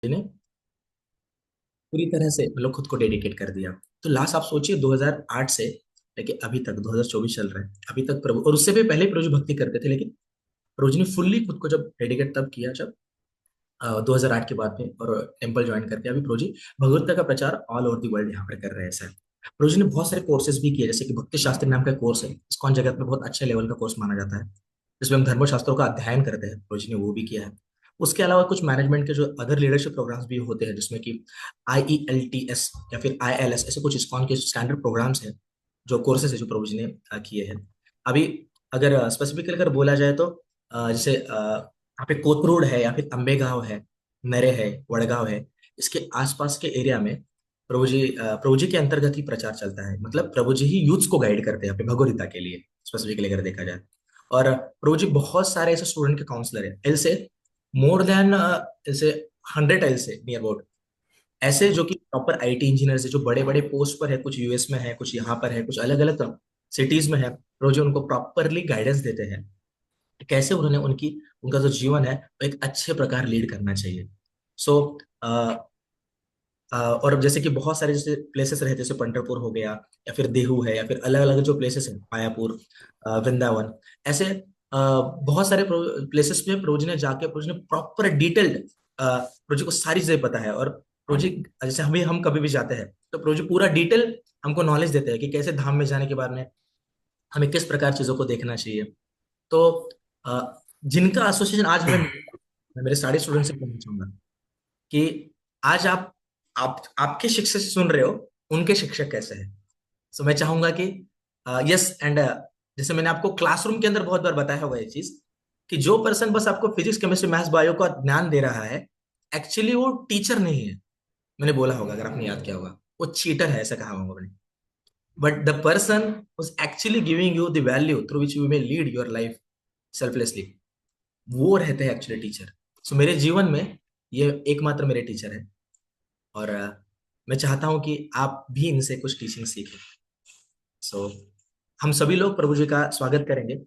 ने पूरी तरह से मतलब खुद को डेडिकेट कर दिया। तो लास्ट आप सोचिए 2008 से लेके अभी तक 2024 चल रहा है, अभी तक प्रभु, और उससे भी पहले प्रभु जी भक्ति करते थे, लेकिन प्रभु जी ने फुल्ली खुद को जब डेडिकेट तब किया जब 2008 के बाद में, और टेम्पल ज्वाइन करके अभी प्रभु जी भगवत का प्रचार ऑल ओवर दी वर्ल्ड यहाँ पर कर रहे हैं सर। प्रभु जी ने बहुत सारे कोर्सेज भी किए, जैसे कि भक्ति शास्त्री नाम का कोर्स है, इस्कॉन जगत में बहुत अच्छे लेवल का कोर्स माना जाता है, जिसमें हम धर्मशास्त्रों का अध्ययन करते हैं, प्रभु जी ने वो भी किया है। उसके अलावा कुछ मैनेजमेंट के जो अदर लीडरशिप प्रोग्राम्स भी होते हैं, जिसमें कि IELTS या फिर ILS, ऐसे कुछ इस्कॉन के स्टैंडर्ड प्रोग्राम्स हैं, जो कोर्सेज है जो प्रभु जी ने किए हैं। अभी अगर स्पेसिफिकली अगर बोला जाए तो जैसे यहाँ पे कोथरूड है या फिर अंबेगांव है, नरे है, वडगांव है, इसके आसपास के एरिया में प्रभु जी के अंतर्गत ही प्रचार चलता है, मतलब प्रभु जी ही यूथ्स को गाइड करते हैं यहाँ पे भगवत गीता के लिए स्पेसिफिकली अगर देखा जाए। और प्रभु जी बहुत सारे ऐसे स्टूडेंट के काउंसलर है, एल से मोर देन ऐसे 100 एल से नियर अबाउट, ऐसे जो कि प्रॉपर IT इंजीनियर है, जो बड़े बड़े पोस्ट पर है, कुछ US में है, कुछ यहाँ पर है, कुछ अलग अलग सिटीज में है, प्रभु जी उनको प्रॉपरली गाइडेंस देते हैं कैसे उन्होंने उनकी उनका जो जीवन है वो एक अच्छे प्रकार लीड करना चाहिए। सो और जैसे कि बहुत सारे जैसे प्लेसेस रहते हैं, जैसे पंढरपुर हो गया, या फिर देहू है, या फिर अलग अलग जो प्लेसेस हैं, मायापुर, वृंदावन, ऐसे बहुत सारे प्लेसेस में प्रभु जी ने जाके प्रभु जी ने प्रॉपर डिटेल्ड प्रभु जी को सारी चीजें पता है। और प्रभु जी जैसे हम कभी भी जाते हैं तो प्रभु जी पूरा डिटेल हमको नॉलेज देते हैं कि कैसे धाम में जाने के बाद में हमें किस प्रकार चीजों को देखना चाहिए। तो जिनका एसोसिएशन आज हमें मैं मेरे सारे स्टूडेंट से कहना चाहूंगा कि आज आप आपके शिक्षक से सुन रहे हो, उनके शिक्षक कैसे हैं। सो मैं चाहूंगा कि यस एंड जैसे मैंने आपको क्लासरूम के अंदर बहुत बार बताया होगा ये चीज, कि जो पर्सन बस आपको फिजिक्स केमिस्ट्री मैथ्स बायो का ज्ञान दे रहा है, एक्चुअली वो टीचर नहीं है। मैंने बोला होगा, अगर आपने याद किया होगा, वो चीटर है, ऐसा कहा होगा मैंने। But the person was actually giving you the value through which you may lead your life selflessly, वो रहते हैं एक्चुअली टीचर। सो मेरे जीवन में ये एकमात्र मेरे टीचर है। और मैं चाहता हूं कि आप भी इनसे कुछ टीचिंग सीखें। सो हम सभी लोग प्रभु जी का स्वागत करेंगे,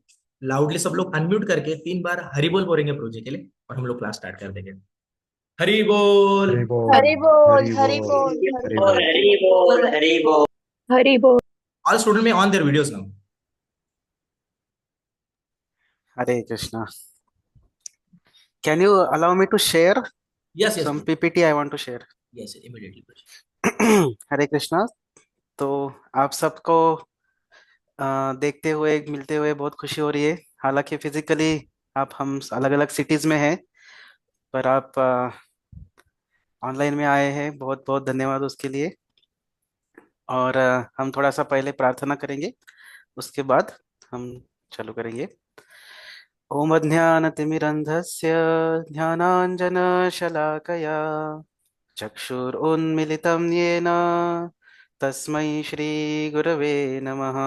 लाउडली सब लोग अनम्यूट करके 3 बार हरि बोल बोलेंगे प्रभु जी के लिए, और हम लोग क्लास स्टार्ट कर देंगे। हरि बोल। हरि बोल। हरि बोल, हरि हरि बोल। बोल, हरि हरि बोल। बोल। हरी बोल हरी बोल। हरि बोल। All student may on their videos now. Hare Krishna. Can you allow me to share yes yes some PPT I want to share? Yes immediately. Hare Krishna. तो आप सबको देखते हुए मिलते हुए बहुत खुशी हो रही है। हालांकि फिजिकली आप हम अलग अलग सिटीज में हैं, पर आप ऑनलाइन में आए हैं, बहुत बहुत धन्यवाद उसके लिए। और हम थोड़ा सा पहले प्रार्थना करेंगे, उसके बाद हम चालू करेंगे। ओम अज्ञानतिमिरन्धस्य ज्ञानाञ्जनशलाकया चक्षुरुन्मिलितं येन तस्मै श्रीगुरवे नमः।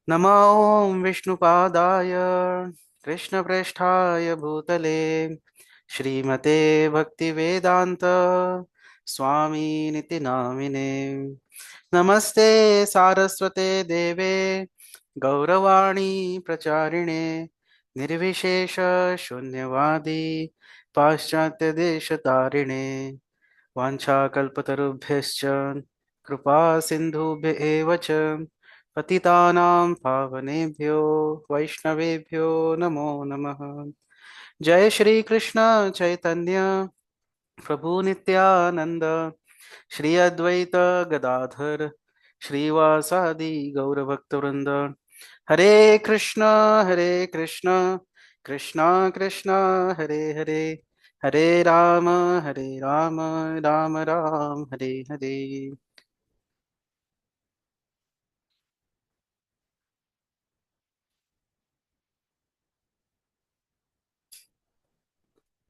नमो ॐ विष्णुपादाय कृष्णप्रेष्ठाय भूतले श्रीमते भक्तिवेदान्त स्वामिनिति नामिने। नमस्ते सारस्वते देवे गौरवाणी प्रचारिणे निर्विशेष शून्यवादी पाश्चात्य देशतारिणे वाञ्छाकल्पतरुभ्यश्च कृपा सिन्धुभ्य एव च पतितानां पावनेभ्यो वैष्णवेभ्यो नमो नमः। जय श्री कृष्ण चैतन्य प्रभु नित्यानंद श्री अद्वैत गदाधर श्रीवासादि गौरभक्तवृंद। हरे हरे कृष्ण कृष्णा कृष्णा हरे हरे, हरे राम राम राम हरे हरे।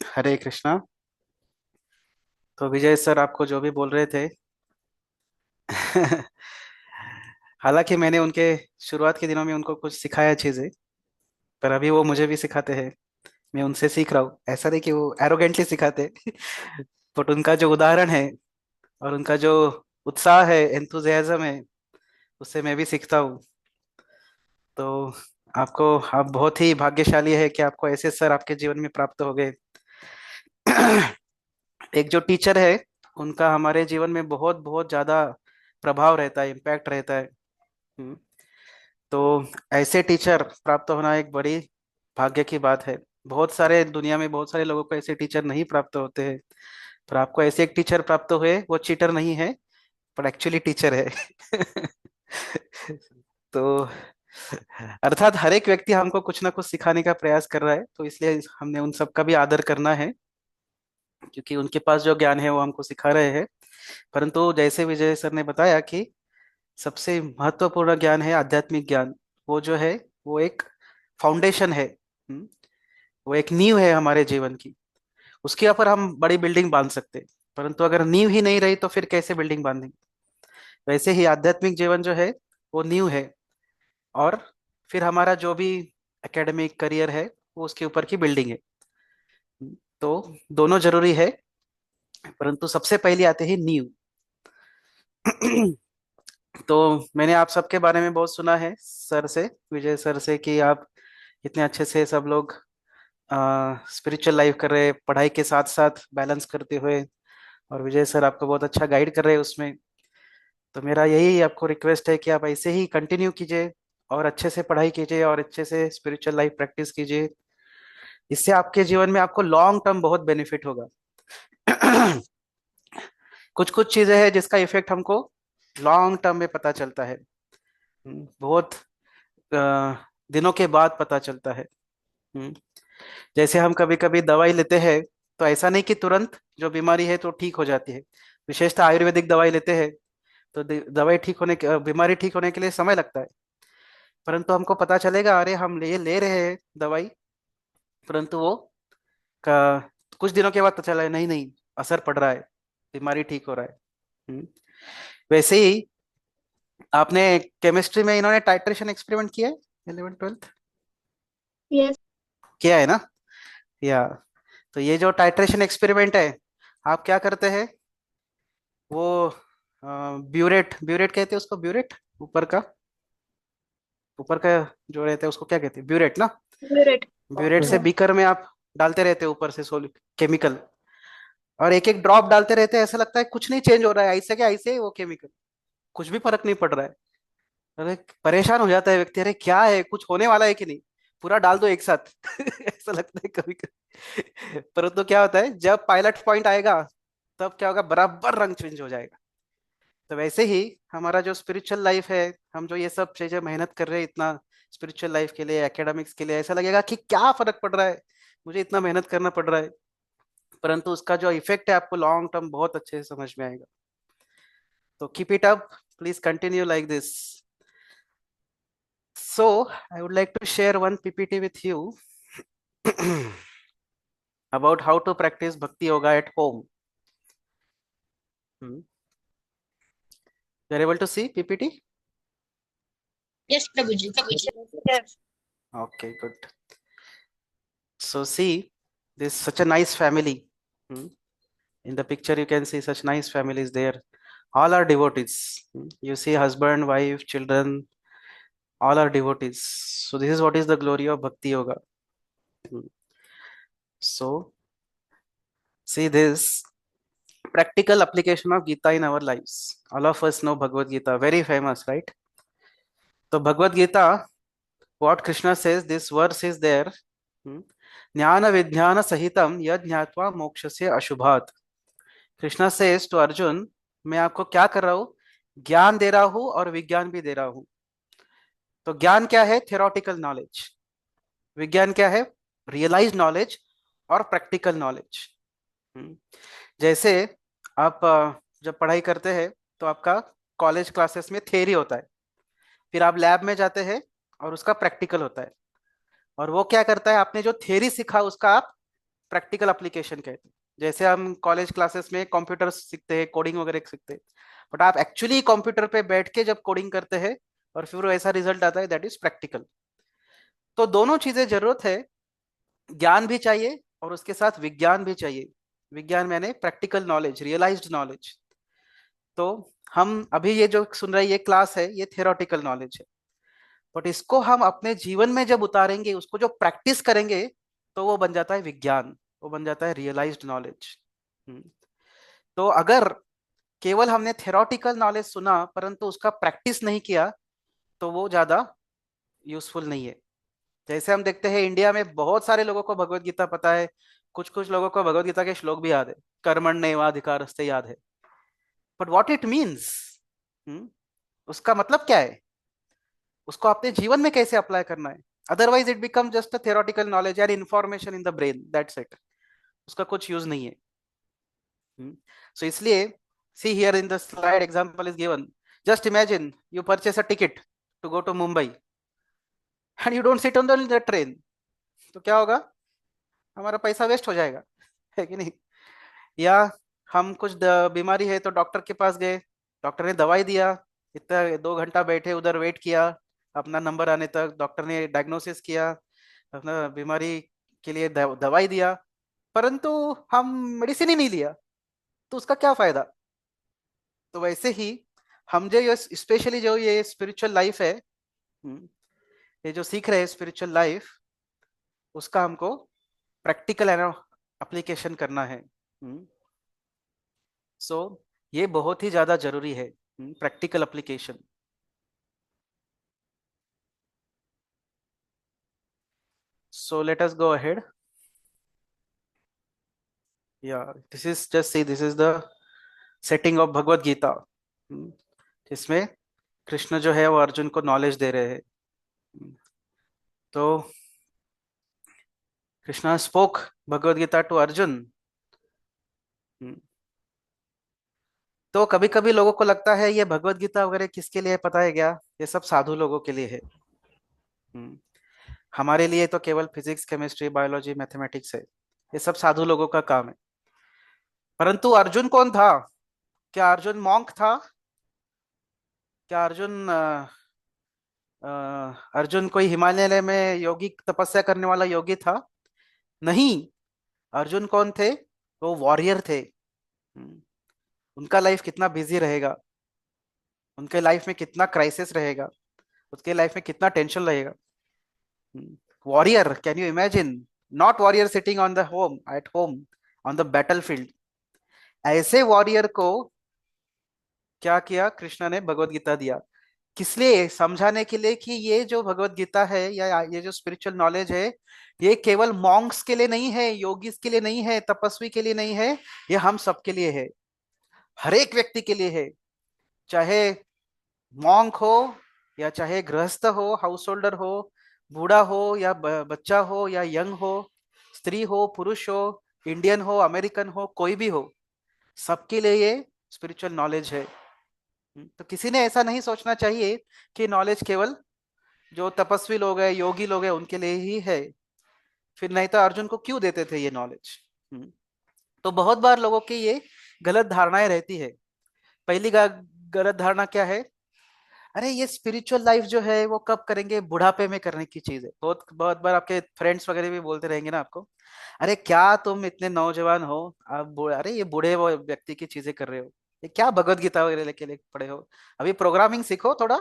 हरे कृष्णा। तो विजय सर आपको जो भी बोल रहे थे हालांकि मैंने उनके शुरुआत के दिनों में उनको कुछ सिखाया चीजें, पर अभी वो मुझे भी सिखाते हैं। मैं उनसे सीख रहा हूँ, ऐसा नहीं कि वो एरोगेंटली सिखाते बट उनका जो उदाहरण है और उनका जो उत्साह है, एंथुजियाज्म है, उससे मैं भी सीखता हूँ। तो आप बहुत ही भाग्यशाली है कि आपको ऐसे सर आपके जीवन में प्राप्त हो गए। एक जो टीचर है उनका हमारे जीवन में बहुत बहुत ज्यादा प्रभाव रहता है, इम्पैक्ट रहता है। हम्म, तो ऐसे टीचर प्राप्त होना एक बड़ी भाग्य की बात है। बहुत सारे दुनिया में बहुत सारे लोगों को ऐसे टीचर नहीं प्राप्त होते हैं, पर आपको ऐसे एक टीचर प्राप्त हुए, वो चीटर नहीं है पर एक्चुअली टीचर है। तो अर्थात हर एक व्यक्ति हमको कुछ ना कुछ सिखाने का प्रयास कर रहा है, तो इसलिए हमने उन सब का भी आदर करना है, क्योंकि उनके पास जो ज्ञान है वो हमको सिखा रहे हैं। परंतु जैसे विजय सर ने बताया कि सबसे महत्वपूर्ण ज्ञान है आध्यात्मिक ज्ञान। वो जो है वो एक फाउंडेशन है। वो एक नींव है हमारे जीवन की। उसके ऊपर हम बड़ी बिल्डिंग बांध सकते हैं, परंतु अगर नींव ही नहीं रही तो फिर कैसे बिल्डिंग बांधेंगे। वैसे ही आध्यात्मिक जीवन जो है वो नींव है, और फिर हमारा जो भी एकेडमिक करियर है वो उसके ऊपर की बिल्डिंग है। तो दोनों जरूरी है, परंतु सबसे पहले आते हैं नींव। तो मैंने आप सबके बारे में बहुत सुना है सर से, विजय सर से, कि आप इतने अच्छे से सब लोग स्पिरिचुअल लाइफ कर रहे हैं, पढ़ाई के साथ साथ बैलेंस करते हुए। और विजय सर आपको बहुत अच्छा गाइड कर रहे हैं उसमें। तो मेरा यही आपको रिक्वेस्ट है कि आप ऐसे ही कंटिन्यू कीजिए, और अच्छे से पढ़ाई कीजिए, और अच्छे से स्पिरिचुअल लाइफ प्रैक्टिस कीजिए। इससे आपके जीवन में आपको लॉन्ग टर्म बहुत बेनिफिट होगा। कुछ कुछ चीजें हैं जिसका इफेक्ट हमको लॉन्ग टर्म में पता चलता है। बहुत अ, दिनों के बाद पता चलता है। हम्म, जैसे हम कभी कभी दवाई लेते हैं, तो ऐसा नहीं कि तुरंत जो बीमारी है तो ठीक हो जाती है। विशेषतः आयुर्वेदिक दवाई लेते हैं तो दवाई ठीक होने के बीमारी ठीक होने के लिए समय लगता है। परंतु हमको पता चलेगा, अरे हम ले रहे हैं दवाई, परंतु वो का कुछ दिनों के बाद पता चला, नहीं नहीं, असर पड़ रहा है, बीमारी ठीक हो रहा है। हम्म, वैसे ही आपने केमिस्ट्री में इन्होंने टाइट्रेशन एक्सपेरिमेंट किया है, 11th 12th यस। किया है ना? या तो ये जो टाइट्रेशन एक्सपेरिमेंट है, आप क्या करते हैं, वो ब्यूरेट ब्यूरेट कहते हैं उसको, ब्यूरेट, ऊपर का जो रहता है उसको क्या कहते हैं, ब्यूरेट ना? ग्रेट। ब्यूरेट से बीकर में आप डालते रहते हैं ऊपर से सोलिड केमिकल, और एक एक ड्रॉप डालते रहते हैं, ऐसा लगता है कुछ नहीं चेंज हो रहा है, ऐसे क्या ऐसे ही वो केमिकल, कुछ भी फर्क नहीं पड़ रहा है। अरे परेशान हो जाता है व्यक्ति, अरे क्या है, कुछ होने वाला है कि नहीं, पूरा डाल दो एक साथ। ऐसा लगता है कभी कभी। परंतु क्या होता है, जब पायलट पॉइंट आएगा तब क्या होगा, बराबर रंग चेंज हो जाएगा। तो वैसे ही हमारा जो स्पिरिचुअल लाइफ है, हम जो ये सब चीजें मेहनत कर रहे हैं इतना स्पिरिचुअल लाइफ के लिए, एकेडमिक्स के लिए, ऐसा लगेगा कि क्या फर्क पड़ रहा है, मुझे इतना मेहनत करना पड़ रहा है, परंतु उसका जो इफेक्ट है आपको लॉन्ग टर्म बहुत अच्छे से समझ में आएगा। तो keep it up, please continue like this. So I would like to share one PPT with you about how to practice bhakti yoga at home. Hmm. You are able to see PPT? Yes Prabhu ji. Yes. Okay, good. So see, this is such a nice family. Hmm. In the picture, you can see such nice families there. All are devotees. Hmm. You see husband, wife, children, all are devotees. So this is what is the glory of bhakti yoga. Hmm. So see this practical application of Gita in our lives. All of us know Bhagavad Gita, very famous, right? So Bhagavad Gita, what Krishna says, this verse is there. ज्ञान विज्ञान सहितम यद ज्ञात्वा मोक्षस्य अशुभात। Krishna says to Arjun, मैं आपको क्या कर रहा हूं, ज्ञान दे रहा हूं और विज्ञान भी दे रहा हूं। तो ज्ञान क्या है, थियोरटिकल नॉलेज। विज्ञान क्या है, रियलाइज नॉलेज और प्रैक्टिकल नॉलेज। जैसे आप जब पढ़ाई करते हैं तो आपका कॉलेज क्लासेस में थियरी होता है, फिर आप लैब में जाते हैं और उसका प्रैक्टिकल होता है। और वो क्या करता है, आपने जो थियरी सीखा उसका आप प्रैक्टिकल एप्लीकेशन कहते हैं। जैसे हम कॉलेज क्लासेस में कंप्यूटर सीखते हैं, कोडिंग वगैरह सीखते हैं, बट आप एक्चुअली कंप्यूटर पे बैठ के जब कोडिंग करते हैं और फिर वो ऐसा रिजल्ट आता है, दैट इज प्रैक्टिकल। तो दोनों चीजें जरूरत है, ज्ञान भी चाहिए और उसके साथ विज्ञान भी चाहिए। विज्ञान मैंने प्रैक्टिकल नॉलेज, रियलाइज्ड नॉलेज। तो हम अभी ये जो सुन रहे हैं ये क्लास है, ये थियोरटिकल नॉलेज है, बट इसको हम अपने जीवन में जब उतारेंगे, उसको जो प्रैक्टिस करेंगे, तो वो बन जाता है विज्ञान, वो बन जाता है रियलाइज्ड नॉलेज। तो अगर केवल हमने थ्योरेटिकल नॉलेज सुना परंतु उसका प्रैक्टिस नहीं किया तो वो ज्यादा यूजफुल नहीं है। जैसे हम देखते हैं इंडिया में बहुत सारे लोगों को भगवत गीता पता है, कुछ कुछ लोगों को भगवत गीता के श्लोक भी याद है, कर्मण्येवाधिकारस्ते याद है, बट व्हाट इट मीन्स, उसका मतलब क्या है, उसको अपने जीवन में कैसे अप्लाई करना है। Otherwise it become just a theoretical knowledge and information in the brain, that's it, उसका कुछ यूज नहीं है। सो इसलिए see here in the slide example is given, just imagine you purchase a ticket to go to Mumbai and you don't sit on the train, तो क्या होगा, हमारा पैसा वेस्ट हो जाएगा, है कि नहीं। या हम कुछ बीमारी है तो डॉक्टर के पास गए, डॉक्टर ने दवाई दिया, इतना 2 घंटा बैठे उधर वेट किया अपना नंबर आने तक, डॉक्टर ने डायग्नोसिस किया, अपना बीमारी के लिए दवाई दिया, परंतु हम मेडिसिन ही नहीं लिया, तो उसका क्या फायदा। तो वैसे ही हम जो ये स्पेशली जो ये स्पिरिचुअल लाइफ है, ये जो सीख रहे हैं स्पिरिचुअल लाइफ, उसका हमको प्रैक्टिकल एप्लीकेशन करना है। सो ये बहुत ही ज्यादा जरूरी है, practical application. So let us go ahead. Yeah, this is just see, this is the setting of Bhagavad Gita. इसमें कृष्ण जो है वो अर्जुन को नॉलेज दे रहे हैं। तो कृष्णा स्पोक भगवद गीता टू अर्जुन। तो कभी कभी लोगों को लगता है ये भगवद गीता वगैरह किसके लिए पता है क्या, ये सब साधु लोगों के लिए है। हमारे लिए तो केवल फिजिक्स केमिस्ट्री बायोलॉजी मैथमेटिक्स है, ये सब साधु लोगों का काम है। परंतु अर्जुन कौन था, क्या अर्जुन मॉन्क था, क्या अर्जुन कोई हिमालय में योगी तपस्या करने वाला योगी था, नहीं। अर्जुन कौन थे, वो वॉरियर थे। उनका लाइफ कितना बिजी रहेगा, उनके लाइफ में कितना क्राइसिस रहेगा, उसके लाइफ में कितना टेंशन रहेगा। Warrior, can you imagine, not warrior sitting on the home at home on the battlefield, ऐसे वॉरियर को क्या किया कृष्ण ने, भगवत गीता दिया, किस लिए, समझाने के लिए कि ये जो भगवत गीता है या ये जो स्पिरिचुअल नॉलेज है, ये केवल मॉन्क्स के लिए नहीं है, योगीज के लिए नहीं है, तपस्वी के लिए नहीं है, ये हम सबके लिए है, हर एक व्यक्ति के लिए है। चाहे मॉन्क हो या चाहे गृहस्थ हो, हाउस होल्डर हो, बूढ़ा हो या बच्चा हो या यंग हो, स्त्री हो पुरुष हो, इंडियन हो अमेरिकन हो, कोई भी हो, सबके लिए ये स्पिरिचुअल नॉलेज है। तो किसी ने ऐसा नहीं सोचना चाहिए कि नॉलेज केवल जो तपस्वी लोग हैं योगी लोग हैं उनके लिए ही है, फिर नहीं तो अर्जुन को क्यों देते थे ये नॉलेज। तो बहुत बार लोगों की ये गलत धारणाएं रहती है। पहली गलत धारणा क्या है, अरे ये स्पिरिचुअल लाइफ जो है वो कब करेंगे, बुढ़ापे में करने की चीज है। बहुत बहुत बार आपके फ्रेंड्स वगैरह भी बोलते रहेंगे ना आपको, अरे क्या तुम इतने नौजवान हो, आप अरे ये बूढ़े वो व्यक्ति की चीजें कर रहे हो, ये क्या भगवत गीता वगैरह लेके पढ़े हो, अभी प्रोग्रामिंग सीखो थोड़ा,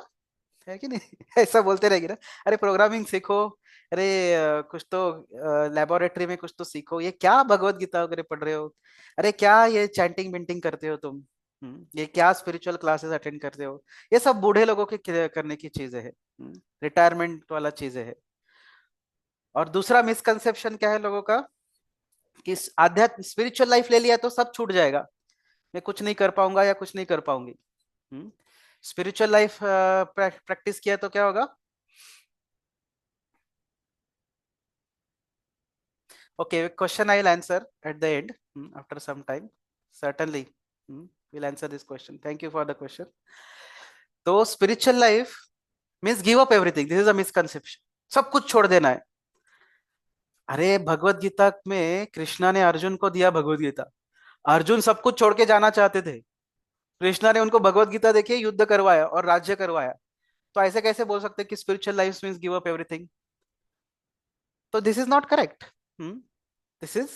है कि नहीं ऐसा बोलते रहेंगे ना, अरे प्रोग्रामिंग सीखो, अरे कुछ तो लेबोरेटरी में कुछ तो सीखो, ये क्या भगवत गीता वगैरह पढ़ रहे हो, अरे क्या ये चैंटिंग बिंटिंग करते हो तुम, ये क्या स्पिरिचुअल क्लासेस अटेंड करते हो, ये सब बूढ़े लोगों के करने की चीजें है, रिटायरमेंट वाला चीजें है। और दूसरा मिसकंसेप्शन क्या है लोगों का, कि आध्यात्म स्पिरिचुअल लाइफ ले लिया तो सब छूट जाएगा, मैं कुछ नहीं कर पाऊंगा या कुछ नहीं कर पाऊंगी। स्पिरिचुअल लाइफ प्रैक्टिस किया तो क्या होगा, okay, question I'll answer at the end, after some time, certainly, we'll answer this question, thank you for the question. तो spiritual life means give up everything, this is a misconception, सब कुछ छोड़ देना है। अरे भगवत गीता में कृष्णा ने अर्जुन को दिया भगवत गीता, अर्जुन सब कुछ छोड़ के जाना चाहते थे, कृष्णा ने उनको भगवत गीता देके युद्ध करवाया और राज्य करवाया, तो ऐसे कैसे बोल सकते कि spiritual life means give up everything. तो this is not correct, this is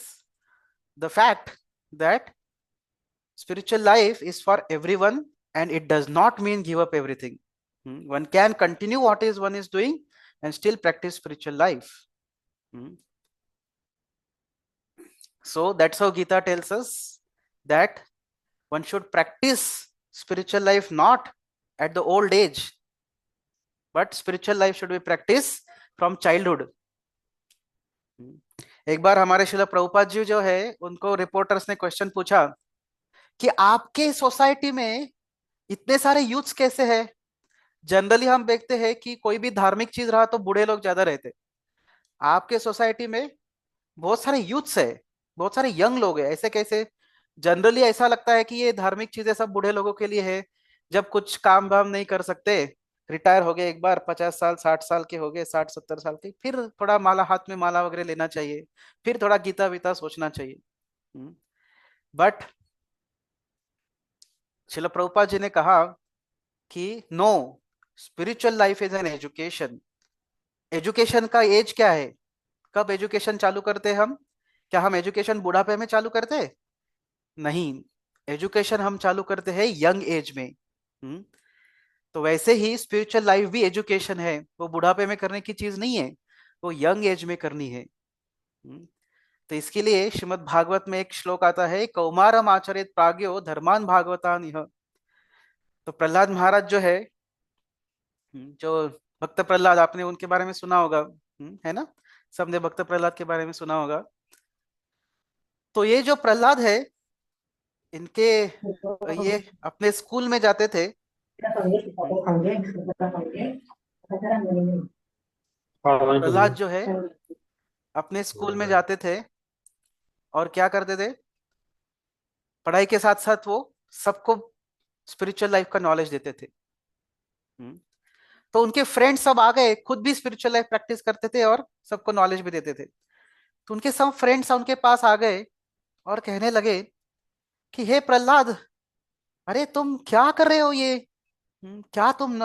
the fact that spiritual life is for everyone and it does not mean give up everything. One can continue what is one is doing and still practice spiritual life. So that's how Gita tells us that one should practice spiritual life not at the old age, but spiritual life should be practiced from childhood. एक बार हमारे शिला प्रभुपाद जी जो है, उनको reporters ने question पूछा कि आपके society में इतने सारे यूथ्स कैसे हैं? जनरली हम देखते हैं कि कोई भी धार्मिक चीज रहा तो बूढ़े लोग ज्यादा रहते, आपके सोसाइटी में बहुत सारे यूथ्स है, बहुत सारे यंग लोग हैं, ऐसे कैसे? जनरली ऐसा लगता है कि ये धार्मिक चीजें सब बूढ़े लोगों के लिए है, जब कुछ काम वाम नहीं कर सकते, रिटायर हो गए एक बार, 50 साल 60 साल के हो गए, 60 70 साल के, फिर थोड़ा माला हाथ में माला वगैरह लेना चाहिए, फिर थोड़ा गीता वीता सोचना चाहिए। बट शिल प्रभुपाद जी ने कहा कि no, spiritual life is an education. Education का एज क्या है? कब एजुकेशन चालू करते हैं हम? क्या हम एजुकेशन बुढ़ापे में चालू करते हैं? नहीं, एजुकेशन हम चालू करते हैं यंग एज में। हम्म, तो वैसे ही स्पिरिचुअल लाइफ भी एजुकेशन है, वो बुढ़ापे में करने की चीज नहीं है, वो यंग एज में करनी है। तो इसके लिए श्रीमद् भागवत में एक श्लोक आता है, कौमारम आचरित प्राज्ञो धर्मान भागवतान इह। तो प्रहलाद महाराज जो है, जो भक्त प्रहलाद, आपने उनके बारे में सुना होगा, है ना? सबने भक्त प्रहलाद के बारे में सुना होगा। तो ये जो प्रहलाद है, इनके ये अपने स्कूल में जाते थे। प्रहलाद जो है अपने स्कूल में जाते थे और क्या करते थे? पढ़ाई के साथ साथ वो सबको स्पिरिचुअल लाइफ का नॉलेज देते थे। तो उनके फ्रेंड्स सब आ गए, खुद भी स्पिरिचुअल लाइफ प्रैक्टिस करते थे और सबको नॉलेज भी देते थे। तो उनके सब फ्रेंड्स उनके पास आ गए और कहने लगे कि हे प्रहलाद, अरे तुम क्या कर रहे हो ये? क्या तुम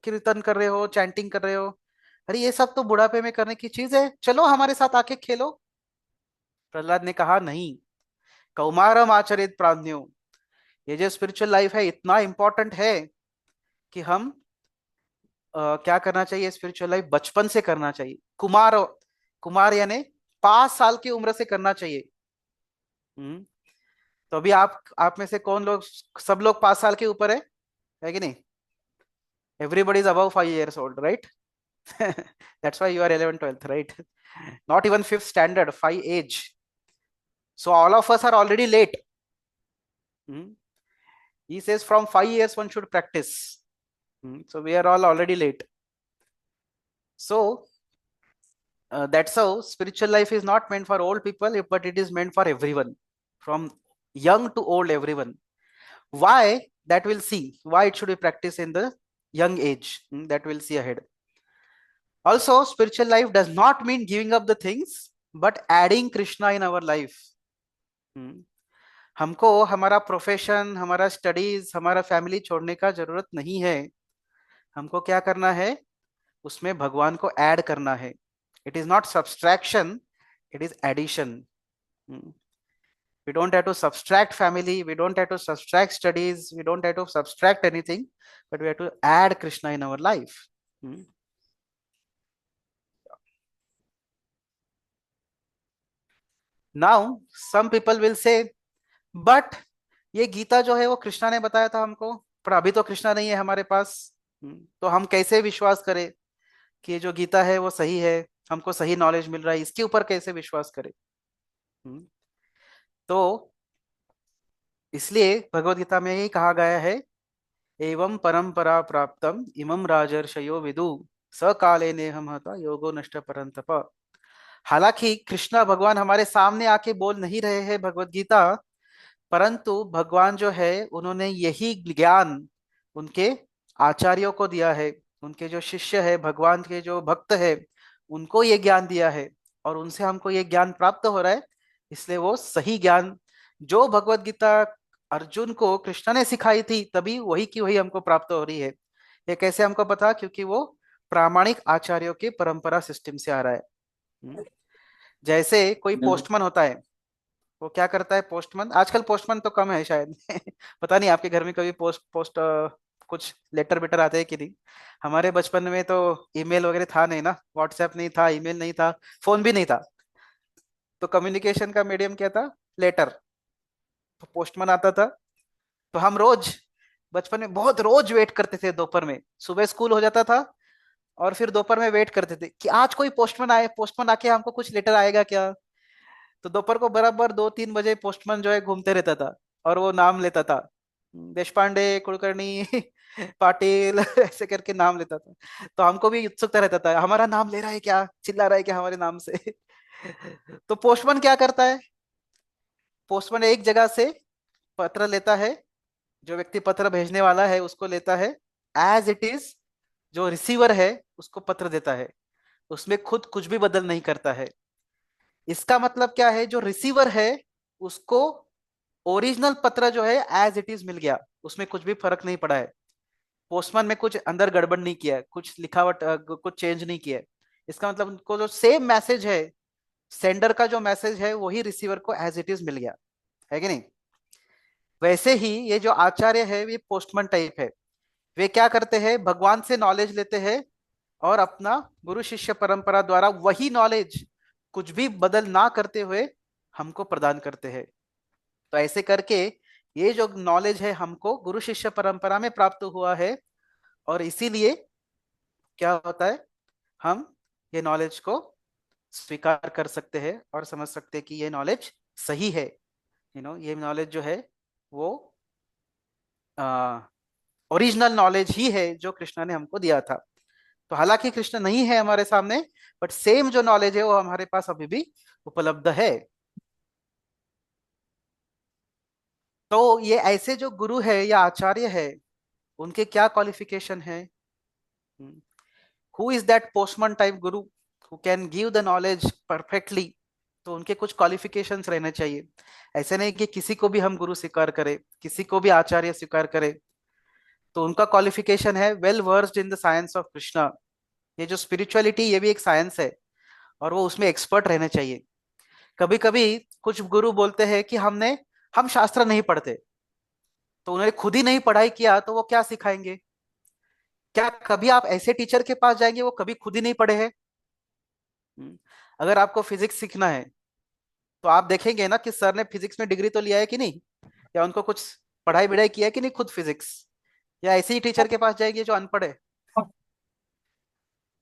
कीर्तन कर रहे हो, चैंटिंग कर रहे हो? अरे ये सब तो बुढ़ापे में करने की चीज है, चलो हमारे साथ आके खेलो। प्रहलाद ने कहा नहीं, कौमारम आचरित प्राज्ञो, ये जो स्पिरिचुअल लाइफ है इतना इंपॉर्टेंट है कि हम क्या करना चाहिए? स्पिरिचुअल लाइफ बचपन से करना चाहिए। कुमार, कुमार यानी 5 साल की उम्र से करना चाहिए। तो अभी आप में से कौन लोग, सब लोग 5 साल के ऊपर है कि नहीं? Everybody is above 5 years old, right? That's why you are 11 12th, right? Not even 5th standard, 5 age. So all of us are already late. He says from 5 years one should practice. So we are all already late. So that's how spiritual life is not meant for old people, but it is meant for everyone, from young to old, everyone. Why? That we'll see. Why it should be practiced in the young age, that we'll see ahead. Also, spiritual life does not mean giving up the things, but adding Krishna in our life. हमको हमारा profession, हमारा studies, हमारा family छोड़ने का जरूरत नहीं है। हमको क्या करना है? उसमें भगवान को ऐड करना है। It is not subtraction, it is addition. We don't have to subtract family, we don't have to subtract studies, we don't have to subtract anything, but we have to add Krishna in our life. Now some people will say, but ये गीता जो है वो कृष्णा ने बताया था हमको, पर अभी तो कृष्णा नहीं है हमारे पास, तो हम कैसे विश्वास करें कि ये जो गीता है वो सही है, हमको सही नॉलेज मिल रहा है, इसके ऊपर कैसे विश्वास करें? तो इसलिए भगवत गीता में यही कहा गया है, एवं परंपरा प्राप्तम इमं राजर्षयो विदु सकाले नेह महता योगो नष्ट परंतप। हालांकि कृष्णा भगवान हमारे सामने आके बोल नहीं रहे हैं भगवत गीता, परंतु भगवान जो है उन्होंने यही ज्ञान उनके आचार्यों को दिया है, उनके जो शिष्य है, भगवान के जो भक्त है, उनको ये ज्ञान दिया है और उनसे हमको ये ज्ञान प्राप्त हो रहा है। इसलिए वो सही ज्ञान जो भगवत गीता अर्जुन को कृष्ण ने सिखाई थी, तभी वही की वही हमको प्राप्त हो रही है। ये कैसे हमको पता? क्योंकि वो प्रामाणिक आचार्यों के परंपरा सिस्टम से आ रहा है। जैसे कोई पोस्टमैन होता है, वो क्या करता है? पोस्टमैन, आजकल पोस्टमैन तो कम है शायद पता नहीं आपके घर में कभी कुछ लेटर बेटर आते हैं कि नहीं? हमारे बचपन में तो ईमेल वगैरह था नहीं ना, व्हाट्सएप नहीं था, ईमेल नहीं था, फोन भी नहीं था, तो कम्युनिकेशन का मीडियम क्या था? लेटर। तो पोस्टमैन आता था, तो हम रोज बचपन में बहुत रोज वेट करते थे दोपहर में। सुबह स्कूल हो जाता था और फिर दोपहर में वेट करते थे कि आज कोई पोस्टमैन आए, पोस्टमैन आके हमको कुछ लेटर आएगा क्या। तो दोपहर को बराबर 2-3 बजे पोस्टमैन जो है घूमते रहता था और वो नाम लेता था, देश पांडे, कुलकर्णी, पाटिल, ऐसे करके नाम लेता था। तो हमको भी उत्सुकता रहता था, हमारा नाम ले रहा है क्या, चिल्ला रहा है क्या हमारे नाम से। तो पोस्टमैन क्या करता है, पोस्टमैन एक जगह से पत्र लेता है, जो व्यक्ति पत्र भेजने वाला है उसको लेता है एज इट इज, जो रिसीवर है उसको पत्र देता है, उसमें खुद कुछ भी बदल नहीं करता है। इसका मतलब क्या है, जो रिसीवर है उसको ओरिजिनल पत्र जो है एज इट इज मिल गया, उसमें कुछ भी फर्क नहीं पड़ा है। पोस्टमैन में कुछ अंदर गड़बड़ नहीं किया है, कुछ लिखावट कुछ चेंज नहीं किया है। इसका मतलब उनको जो सेम मैसेज है, सेंडर का जो मैसेज है वही रिसीवर को एज इट इज मिल गया, है कि नहीं। वैसे ही ये जो आचार्य है ये पोस्टमैन टाइप है। वे क्या करते हैं, भगवान से नॉलेज लेते हैं और अपना गुरु शिष्य परंपरा द्वारा वही नॉलेज कुछ भी बदल ना करते हुए हमको प्रदान करते हैं। तो ऐसे करके ये जो नॉलेज है हमको गुरु शिष्य परंपरा में प्राप्त हुआ है, और इसीलिए क्या होता है, हम ये नॉलेज को स्वीकार कर सकते हैं और समझ सकते हैं कि ये नॉलेज सही है। ये नॉलेज जो है वो ओरिजिनल नॉलेज ही है जो कृष्णा ने हमको दिया था। तो हालांकि कृष्ण नहीं है हमारे सामने, बट सेम जो नॉलेज है वो हमारे पास अभी भी उपलब्ध है। तो ये ऐसे जो गुरु है या आचार्य है, उनके क्या क्वालिफिकेशन है, who is that postman type guru who can give the knowledge perfectly. तो उनके कुछ क्वालिफिकेशंस रहने चाहिए। ऐसे नहीं कि किसी को भी हम गुरु स्वीकार करें, किसी को भी आचार्य स्वीकार करें। तो उनका क्वालिफिकेशन है well versed in the science of Krishna. ये जो स्पिरिचुअलिटी ये भी एक साइंस है और वो उसमें एक्सपर्ट रहने चाहिए। कभी कभी कुछ गुरु बोलते हैं कि हम शास्त्र नहीं पढ़ते, तो उन्होंने खुद ही नहीं पढ़ाई किया तो वो क्या सिखाएंगे। क्या कभी आप ऐसे टीचर के पास जाएंगे वो कभी खुद ही नहीं पढ़े हैं। हम्म, अगर आपको फिजिक्स सीखना है तो आप देखेंगे ना कि सर ने फिजिक्स में डिग्री तो लिया है कि नहीं, या उनको कुछ पढ़ाई बिढ़ाई किया है कि नहीं खुद फिजिक्स, या ऐसे ही टीचर के पास जाएंगे जो अनपढ़ है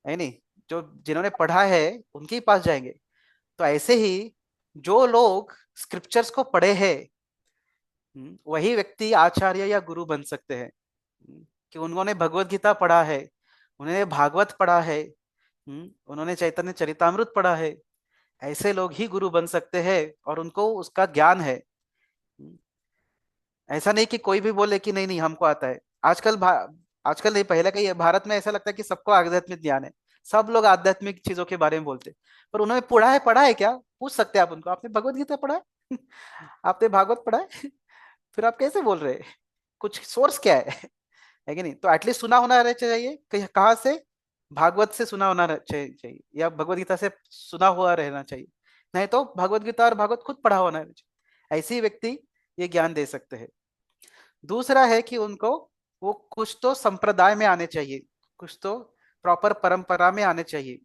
नहीं, जो जिन्होंने पढ़ा है उनके ही पास जाएंगे। तो ऐसे ही जो लोग स्क्रिप्चर्स को पढ़े हैं, वही व्यक्ति आचार्य या गुरु बन सकते हैं। कि उन्होंने भगवत गीता पढ़ा है, उन्होंने भागवत पढ़ा है, उन्होंने चैतन्य चरितामृत पढ़ा है, ऐसे लोग ही गुरु बन सकते हैं और उनको उसका ज्ञान है। हम्म, ऐसा नहीं कि कोई भी बोले कि नहीं नहीं हमको आता है। आजकल नहीं, पहले का ही है, भारत में ऐसा लगता है कि सबको आध्यात्मिक ज्ञान है, सब लोग आध्यात्मिक चीजों के बारे में बोलते हैं। पर उन्होंने पढ़ा है क्या, पूछ सकते हैं आप उनको, आपने भगवत गीता पढ़ा है? आपने भागवत पढ़ा है? फिर आप कैसे बोल रहे हैं, कुछ सोर्स क्या है कि नहीं। तो एटलीस्ट सुना होना रहना चाहिए, कहाँ से, भागवत से सुना होना चाहिए या भगवत गीता से सुना हुआ रहना चाहिए। नहीं तो भगवत गीता और भागवत खुद पढ़ा होना चाहिए, ऐसे ही व्यक्ति ये ज्ञान दे सकते हैं। दूसरा है कि उनको वो कुछ तो संप्रदाय में आने चाहिए, कुछ तो प्रॉपर परंपरा में आने चाहिए।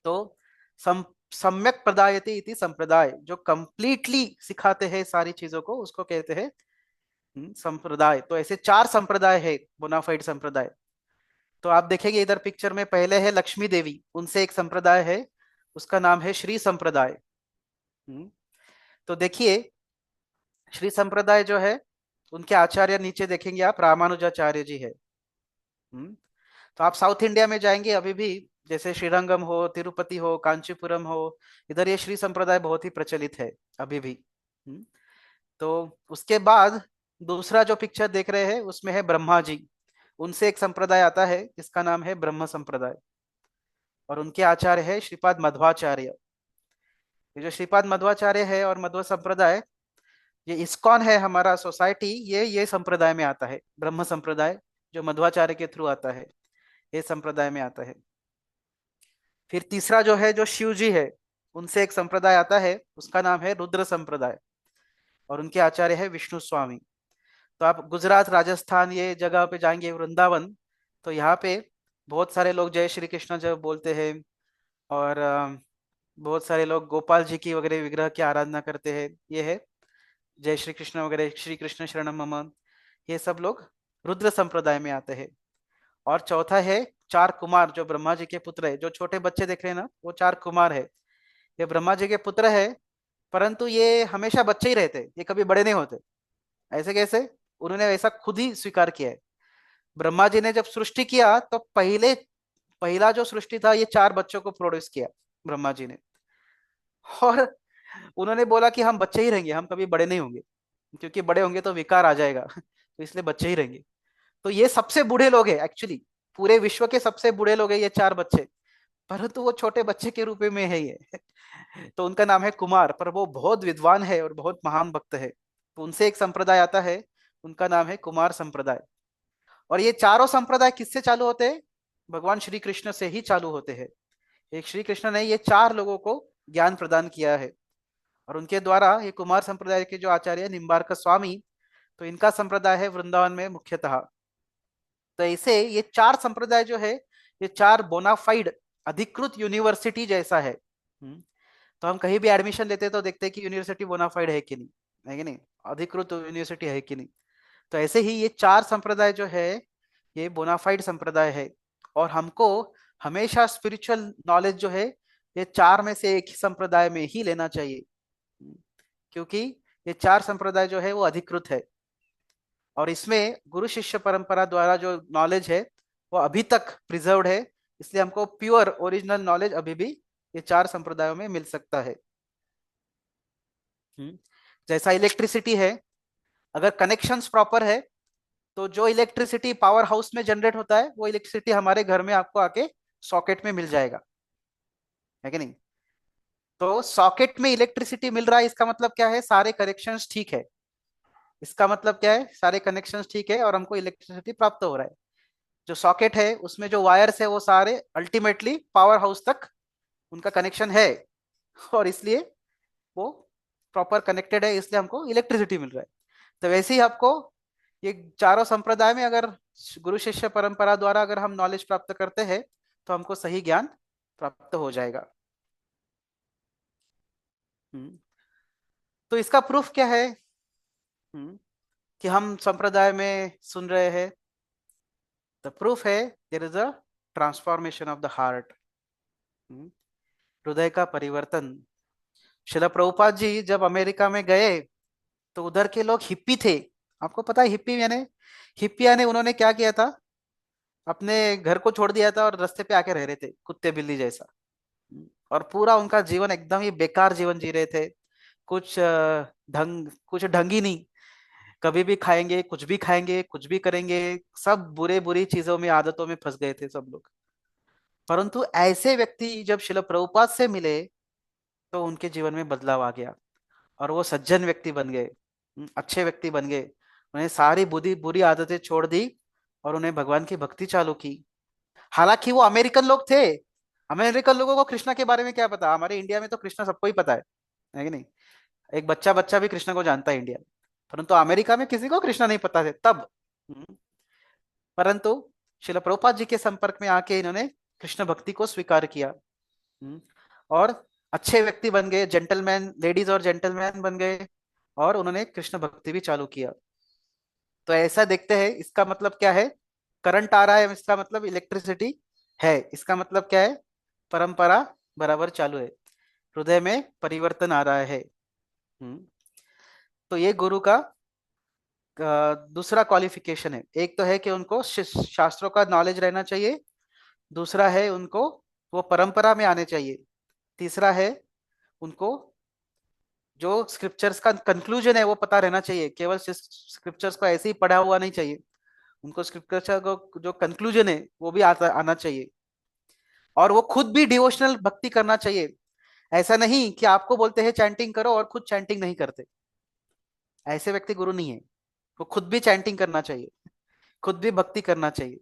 तो सम सम्यक प्रदायते इति संप्रदाय, जो कंप्लीटली सिखाते हैं सारी चीजों को, उसको कहते हैं संप्रदाय। तो ऐसे 4 संप्रदाय है बोनाफाइड संप्रदाय। तो आप देखेंगे इधर पिक्चर में, पहले है लक्ष्मी देवी, उनसे एक संप्रदाय है, उसका नाम है श्री संप्रदाय। तो देखिए श्री संप्रदाय जो है, उनके आचार्य नीचे देखेंगे आप, रामानुजाचार्य जी है। तो आप साउथ इंडिया में जाएंगे अभी भी, जैसे श्रीरंगम हो, तिरुपति हो, कांचीपुरम हो, इधर ये श्री संप्रदाय बहुत ही प्रचलित है अभी भी। तो उसके बाद दूसरा जो पिक्चर देख रहे हैं उसमें है ब्रह्मा जी, उनसे एक संप्रदाय आता है जिसका नाम है ब्रह्म संप्रदाय, और उनके आचार्य है श्रीपाद मध्वाचार्य। ये जो श्रीपाद मध्वाचार्य है और मध्व संप्रदाय, ये इस्कॉन है हमारा सोसाइटी, ये संप्रदाय में आता है, ब्रह्म संप्रदाय जो मध्वाचार्य के थ्रू आता है, ये संप्रदाय में आता है। फिर तीसरा जो है, जो शिव जी है, उनसे एक संप्रदाय आता है, उसका नाम है रुद्र संप्रदाय, और उनके आचार्य है विष्णु स्वामी। तो आप गुजरात, राजस्थान ये जगह पे जाएंगे, वृंदावन, तो यहाँ पे बहुत सारे लोग जय श्री कृष्ण जब बोलते हैं, और बहुत सारे लोग गोपाल जी की वगैरह विग्रह की आराधना करते हैं। ये है जय श्री कृष्ण वगैरह, श्री कृष्ण शरणम मम, ये सब लोग रुद्र संप्रदाय में आते हैं। और चौथा है चार कुमार, जो ब्रह्मा जी के पुत्र है। जो छोटे बच्चे देख रहे हैं ना, वो चार कुमार है। ये ब्रह्मा जी के पुत्र है, परंतु ये हमेशा बच्चे ही रहते, ये कभी बड़े नहीं होते। ऐसे कैसे? उन्होंने ऐसा खुद ही स्वीकार किया है। ब्रह्मा जी ने जब सृष्टि किया तो पहला जो सृष्टि था, ये चार बच्चों को प्रोड्यूस किया ब्रह्मा जी ने। और उन्होंने बोला कि हम बच्चे ही रहेंगे, हम कभी बड़े नहीं होंगे, क्योंकि बड़े होंगे तो विकार आ जाएगा तो इसलिए बच्चे ही रहेंगे। तो ये सबसे बूढ़े लोग हैं एक्चुअली, पूरे विश्व के सबसे बूढ़े लोग हैं ये चार बच्चे, परंतु वो छोटे बच्चे के रूप में है ये तो उनका नाम है कुमार, पर वो बहुत विद्वान है और बहुत महान भक्त है। तो उनसे एक संप्रदाय आता है, उनका नाम है कुमार संप्रदाय। और ये चारों संप्रदाय किससे चालू होते हैं? भगवान श्री कृष्ण से ही चालू होते हैं। एक श्री कृष्ण ने ये चार लोगों को ज्ञान प्रदान किया है, और उनके द्वारा ये कुमार संप्रदाय के जो आचार्य है निम्बार्क स्वामी, तो इनका संप्रदाय है वृंदावन में मुख्यतः। तो ऐसे ये चार संप्रदाय जो है, ये चार बोनाफाइड अधिकृत यूनिवर्सिटी जैसा है। तो हम कहीं भी एडमिशन लेते हैं तो देखते हैं कि यूनिवर्सिटी बोनाफाइड है कि नहीं, है कि नहीं, अधिकृत यूनिवर्सिटी है कि नहीं। तो ऐसे ही ये चार संप्रदाय जो है, ये बोनाफाइड संप्रदाय है। और हमको हमेशा स्पिरिचुअल नॉलेज जो है, ये चार में से एक ही संप्रदाय में ही लेना चाहिए, क्योंकि ये चार संप्रदाय जो है वो अधिकृत है। और इसमें गुरु शिष्य परंपरा द्वारा जो नॉलेज है वो अभी तक प्रिजर्व्ड है, इसलिए हमको प्योर ओरिजिनल नॉलेज अभी भी ये चार संप्रदायों में मिल सकता है। जैसा इलेक्ट्रिसिटी है, अगर कनेक्शंस प्रॉपर है तो जो इलेक्ट्रिसिटी पावर हाउस में जनरेट होता है, वो इलेक्ट्रिसिटी हमारे घर में आपको आके सॉकेट में मिल जाएगा, है कि नहीं। तो सॉकेट में इलेक्ट्रिसिटी मिल रहा है, इसका मतलब क्या है? सारे कनेक्शंस ठीक है। इसका मतलब क्या है? सारे कनेक्शंस ठीक है और हमको इलेक्ट्रिसिटी प्राप्त हो रहा है। जो सॉकेट है उसमें जो वायर्स है वो सारे अल्टीमेटली पावर हाउस तक उनका कनेक्शन है, और इसलिए वो प्रॉपर कनेक्टेड है, इसलिए हमको इलेक्ट्रिसिटी मिल रहा है। तो वैसे ही आपको ये चारों संप्रदाय में अगर गुरु शिष्य परंपरा द्वारा अगर हम नॉलेज प्राप्त करते हैं तो हमको सही ज्ञान प्राप्त हो जाएगा। हम्म, तो इसका प्रूफ क्या है? कि हम संप्रदाय में सुन रहे हैं। द प्रूफ है there is a transformation of the heart, हृदय का परिवर्तन। शिला प्रभुपाद जी जब अमेरिका में गए तो उधर के लोग हिप्पी थे। आपको पता है हिप्पी यानी? हिप्पी यानी उन्होंने क्या किया था, अपने घर को छोड़ दिया था और रास्ते पे आके रह रहे थे कुत्ते बिल्ली जैसा। और पूरा उनका जीवन एकदम ही बेकार जीवन जी रहे थे। कुछ ढंग ही नहीं। कभी भी खाएंगे, कुछ भी खाएंगे, कुछ भी करेंगे, सब बुरे बुरी चीजों में, आदतों में फंस गए थे सब लोग। परंतु ऐसे व्यक्ति जब शिला प्रभुपाद से मिले तो उनके जीवन में बदलाव आ गया और वो सज्जन व्यक्ति बन गए, अच्छे व्यक्ति बन गए। उन्हें सारी बुरी बुरी आदतें छोड़ दी और उन्हें भगवान की भक्ति चालू की। हालांकि वो अमेरिकन लोग थे। अमेरिकन लोगों को कृष्णा के बारे में क्या पता? हमारे इंडिया में तो कृष्णा सबको ही पता है कि नहीं? एक बच्चा बच्चा भी कृष्णा को जानता है इंडिया में, परंतु अमेरिका में किसी को कृष्णा नहीं पता थे तब। हम्म, परंतु शिला प्रभुपाद जी के संपर्क में आके इन्होंने कृष्ण भक्ति को स्वीकार किया। और अच्छे व्यक्ति बन गए, जेंटलमैन, लेडीज और जेंटलमैन बन गए, और उन्होंने कृष्ण भक्ति भी चालू किया। तो ऐसा देखते हैं, इसका मतलब क्या है? करंट आ रहा है, इसका मतलब इलेक्ट्रिसिटी है, इसका मतलब क्या है? परंपरा बराबर चालू है, हृदय में परिवर्तन आ रहा है। हम्म, तो ये गुरु का दूसरा क्वालिफिकेशन है। एक तो है कि उनको शास्त्रों का नॉलेज रहना चाहिए, दूसरा है उनको वो परंपरा में आने चाहिए, तीसरा है उनको जो स्क्रिप्चर्स का कंक्लूजन है वो पता रहना चाहिए। केवल स्क्रिप्चर्स को ऐसे ही पढ़ा हुआ नहीं चाहिए, उनको स्क्रिप्चर को जो कंक्लूजन है वो भी आना चाहिए। और वो खुद भी डिवोशनल भक्ति करना चाहिए। ऐसा नहीं कि आपको बोलते हैं चैंटिंग करो और खुद चैंटिंग नहीं करते, ऐसे व्यक्ति गुरु नहीं है। वो खुद भी चैंटिंग करना चाहिए, खुद भी भक्ति करना चाहिए।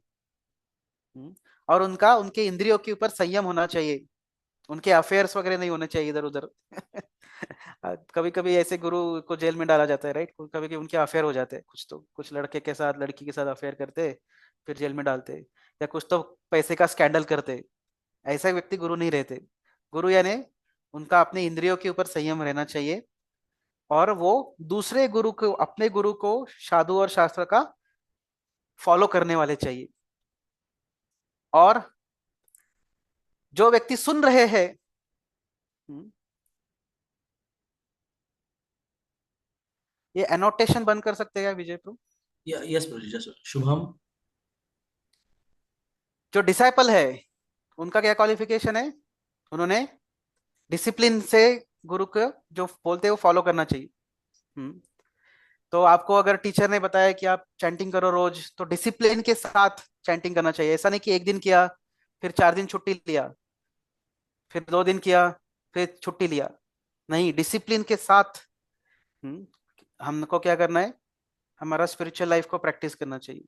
और उनका उनके इंद्रियों के ऊपर संयम होना चाहिए, उनके अफेयर्स वगैरह नहीं होने चाहिए इधर उधर कभी कभी ऐसे गुरु को जेल में डाला जाता है, राइट? कभी कभी उनके अफेयर हो जाते हैं, कुछ तो कुछ लड़के के साथ लड़की के साथ अफेयर करते, फिर जेल में डालते, या कुछ तो पैसे का स्कैंडल करते। ऐसा व्यक्ति गुरु नहीं रहते। गुरु यानी उनका अपने इंद्रियों के ऊपर संयम रहना चाहिए, और वो दूसरे गुरु को, अपने गुरु को साधु और शास्त्र का फॉलो करने वाले चाहिए। और जो व्यक्ति सुन रहे हैं, ये एनोटेशन बंद कर सकते हैं क्या विजय प्रभु? यस प्रभु जी, शुभम। जो डिसाइपल है उनका क्या क्वालिफिकेशन है? उन्होंने डिसिप्लिन से गुरु को जो बोलते हैं वो फॉलो करना चाहिए। हम्म तो आपको अगर टीचर ने बताया कि आप चैंटिंग करो रोज, तो डिसिप्लिन के साथ चैंटिंग करना चाहिए। ऐसा नहीं कि एक दिन किया, फिर 4 दिन छुट्टी लिया, फिर 2 दिन किया, फिर छुट्टी लिया। नहीं, डिसिप्लिन के साथ हमको क्या करना है, हमारा स्पिरिचुअल लाइफ को प्रैक्टिस करना चाहिए।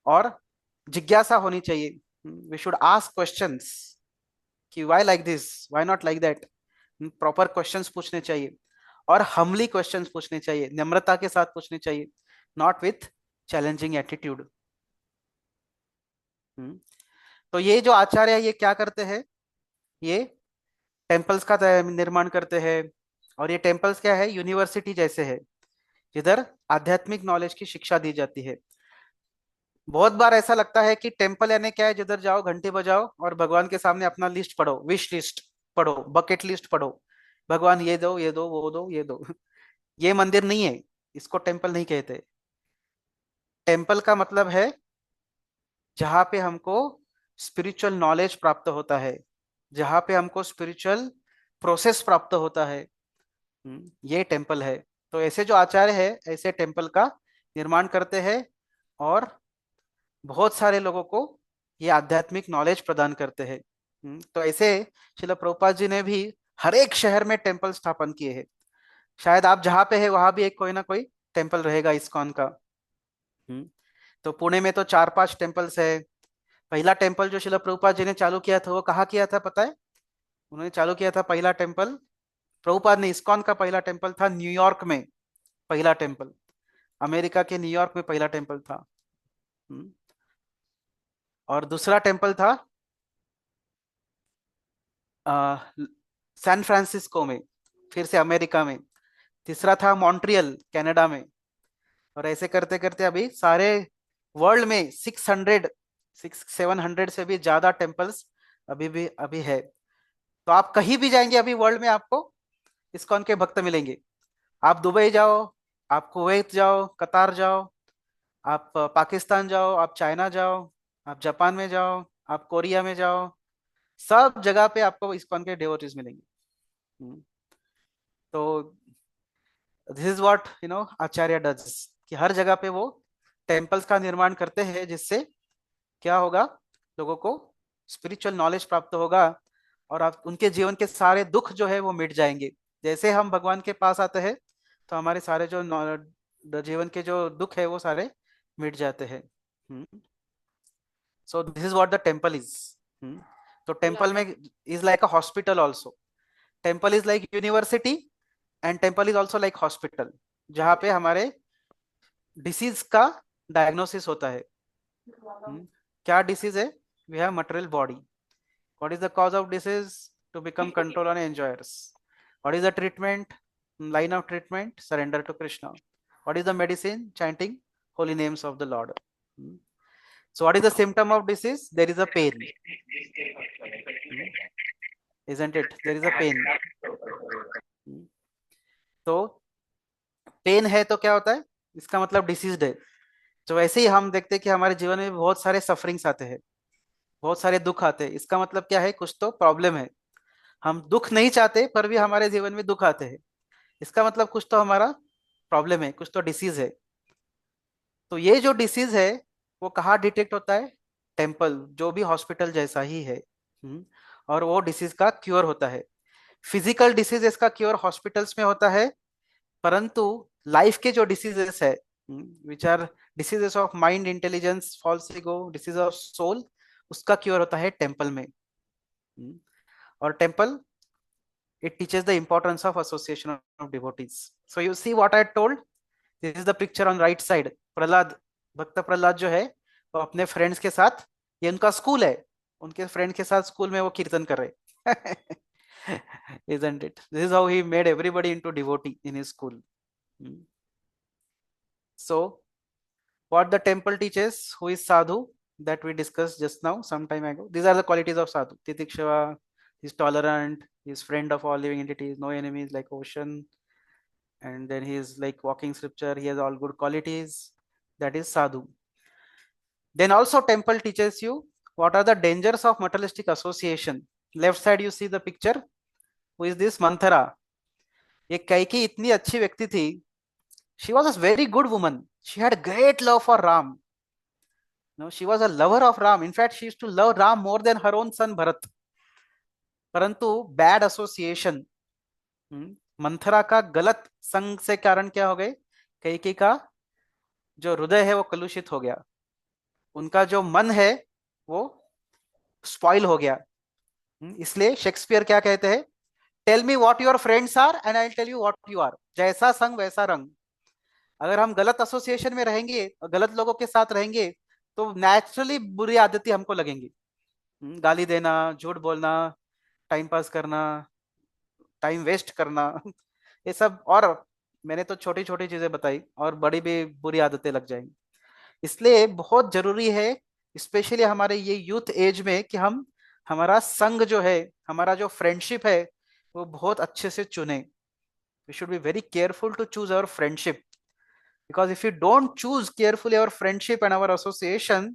और जिज्ञासा होनी चाहिए। वी शुड आस्क क्वेश्चंस कि why like this, why not like that. Proper questions पूछने चाहिए, और हमली क्वेश्चंस पूछने चाहिए, नम्रता के साथ पूछने चाहिए, नॉट विथ चैलेंजिंग एटीट्यूड। तो ये जो आचार्य ये क्या करते हैं, ये टेम्पल्स का निर्माण करते हैं। और ये टेम्पल्स क्या है, यूनिवर्सिटी जैसे है, जिधर आध्यात्मिक नॉलेज की शिक्षा दी जाती है। बहुत बार ऐसा लगता है कि टेम्पल यानी क्या है, जिधर जाओ घंटे बजाओ और भगवान के सामने अपना लिस्ट पढ़ो, विश लिस्ट पढ़ो, बकेट लिस्ट पढ़ो, भगवान ये दो, ये दो, वो दो, ये दो। ये मंदिर नहीं है, इसको टेम्पल नहीं कहते। टेम्पल का मतलब है जहां पे हमको स्पिरिचुअल नॉलेज प्राप्त होता है, जहां पे हमको स्पिरिचुअल प्रोसेस प्राप्त होता है, ये टेम्पल है। तो ऐसे जो आचार्य है ऐसे टेम्पल का निर्माण करते हैं, और बहुत सारे लोगों को ये आध्यात्मिक नॉलेज प्रदान करते हैं। तो ऐसे श्रील प्रभुपाद जी ने भी हर एक शहर में टेम्पल स्थापन किए हैं। शायद आप जहाँ पे है वहां भी एक कोई ना कोई टेम्पल रहेगा इस्कॉन का। तो पुणे में तो 4-5 टेम्पल्स है। पहला टेम्पल जो श्रील प्रभुपाद जी ने चालू किया था वो कहाँ किया था पता है? उन्होंने चालू किया था पहला टेम्पल, प्रभुपाद ने इस्कॉन का पहला टेम्पल था न्यूयॉर्क में। पहला टेम्पल अमेरिका के न्यूयॉर्क में पहला टेम्पल था। और दूसरा टेम्पल था सैन फ्रांसिस्को में, फिर से अमेरिका में। तीसरा था मॉन्ट्रियल कनाडा में। और ऐसे करते करते अभी सारे वर्ल्ड में 700 से भी ज्यादा टेम्पल्स अभी है। तो आप कहीं भी जाएंगे अभी वर्ल्ड में, आपको इस्कॉन के भक्त मिलेंगे। आप दुबई जाओ, आप कुवैत जाओ, कतार जाओ, आप पाकिस्तान जाओ, आप चाइना जाओ, आप जापान में जाओ, आप कोरिया में जाओ, सब जगह पे आपको इस्कॉन के डिवोटीज मिलेंगे। हम्म, तो this is what Acharya does, कि हर जगह पे वो टेम्पल्स का निर्माण करते हैं, जिससे क्या होगा, लोगों को स्पिरिचुअल नॉलेज प्राप्त होगा, और आप उनके जीवन के सारे दुख जो है वो मिट जाएंगे। जैसे हम भगवान के पास आते हैं तो हमारे सारे जो जीवन के जो दुख है वो सारे मिट जाते हैं। So this is what the temple is. तो टेम्पल में is like a hospital also. Temple is like university, and temple is also like hospital, जहाँ पे हमारे डिसीज का डायग्नोसिस होता है। क्या डिसीज है? We have material body. What is the cause of disease? To become control on enjoyers. What is the treatment? Line of treatment, surrender to Krishna. What is the medicine? Chanting holy names of the lord. So what is the symptom of disease? There is a pain, isn't it? There is a pain. तो pen है तो क्या होता है, इसका मतलब deceased है। तो वैसे ही हम देखते हैं कि हमारे जीवन में बहुत सारे सफरिंग्स आते हैं, बहुत सारे दुख आते हैं। इसका मतलब क्या है, कुछ तो प्रॉब्लम है। हम दुख नहीं चाहते पर भी हमारे जीवन में दुख आते हैं, इसका मतलब कुछ तो हमारा प्रॉब्लम है, कुछ तो डिसीज है। तो ये जो डिसीज है वो कहाँ डिटेक्ट होता है? टेम्पल, जो भी हॉस्पिटल जैसा ही है। और वो डिसीज का क्योर होता है। फिजिकल डिसीजेस का क्योर हॉस्पिटल्स में होता है, परंतु लाइफ के जो डिसीजेस है, which are diseases of mind, intelligence, false ego, disease of soul, उसका क्योर होता है टेम्पल में। और temple, it teaches the importance of association of devotees. So you see what I told, this is the picture on right side. Prahlad, भक्त प्रहलाद जो है वो अपने फ्रेंड्स के साथ, ये उनका स्कूल है, उनके फ्रेंड के साथ स्कूल में वो कीर्तन कर रहे Isn't it? This is how he made everybody into devotee in his school. So what the temple teaches, who is sadhu, that we discussed just now some time ago. These are the qualities of sadhu. Titikshava, he's tolerant, he's friend of all living entities, no enemies, like ocean, and then he is like walking scripture, he has all good qualities. That is sadhu. Then also temple teaches you what are the dangers of materialistic association. Left side you see the picture. Who is this? Manthara. ये कैकी इतनी अच्छी व्यक्ति थी. She was a very good woman. She had great love for Ram. No, she was a lover of Ram. In fact, she used to love Ram more than her own son Bharat. परंतु bad association, Manthara का गलत संग से कारण क्या हो गए? कैकेयी का जो हृदय है वो कलुषित हो गया, उनका जो मन है वो स्पॉइल हो गया. इसलिए शेक्सपियर क्या कहते हैं? Tell me what your friends are and I will tell you what you are. जैसा संग वैसा रंग. अगर हम गलत एसोसिएशन में रहेंगे, गलत लोगों के साथ रहेंगे, तो नेचुरली बुरी आदतें हमको लगेंगी. गाली देना, झूठ बोलना, टाइम पास करना, टाइम वेस्ट करना, ये सब. और मैंने तो छोटी छोटी चीजें बताई, और बड़ी भी बुरी आदतें लग जाएंगी. इसलिए बहुत जरूरी है, स्पेशली हमारे ये यूथ एज में, कि हम हमारा संग जो है, हमारा जो फ्रेंडशिप है, वो बहुत अच्छे से चुने. We should be very careful to choose our friendship, because if you don't choose carefully our friendship and our association,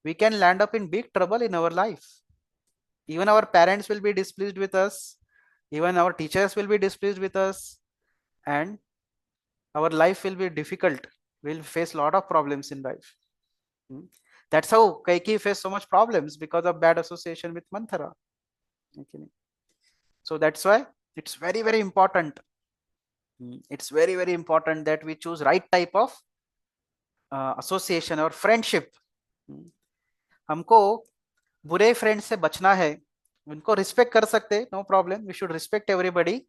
we can land up in big trouble in our life. Even our parents will be displeased with us, even our teachers will be displeased with us, and our life will be difficult. We'll face a lot of problems in life. That's how Kaikeyi faced so much problems, because of bad association with Manthara. Okay. So that's why it's very very important. It's very very important that we choose right type of association or friendship. हमको बुरे friend से बचना है. उनको respect कर सकते, no problem, we should respect everybody.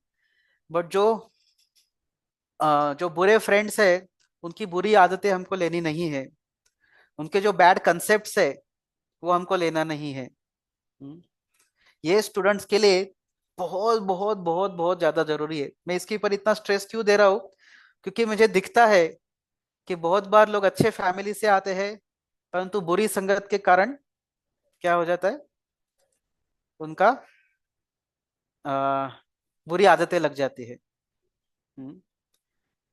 But जो बुरे फ्रेंड्स है, उनकी बुरी आदतें हमको लेनी नहीं है. उनके जो बैड कंसेप्ट्स है वो हमको लेना नहीं है. ये स्टूडेंट्स के लिए बहुत बहुत बहुत बहुत ज्यादा जरूरी है. मैं इसके ऊपर इतना स्ट्रेस क्यों दे रहा हूँ? क्योंकि मुझे दिखता है कि बहुत बार लोग अच्छे फैमिली से आते हैं, परंतु बुरी संगत के कारण क्या हो जाता है, उनका बुरी आदतें लग जाती है.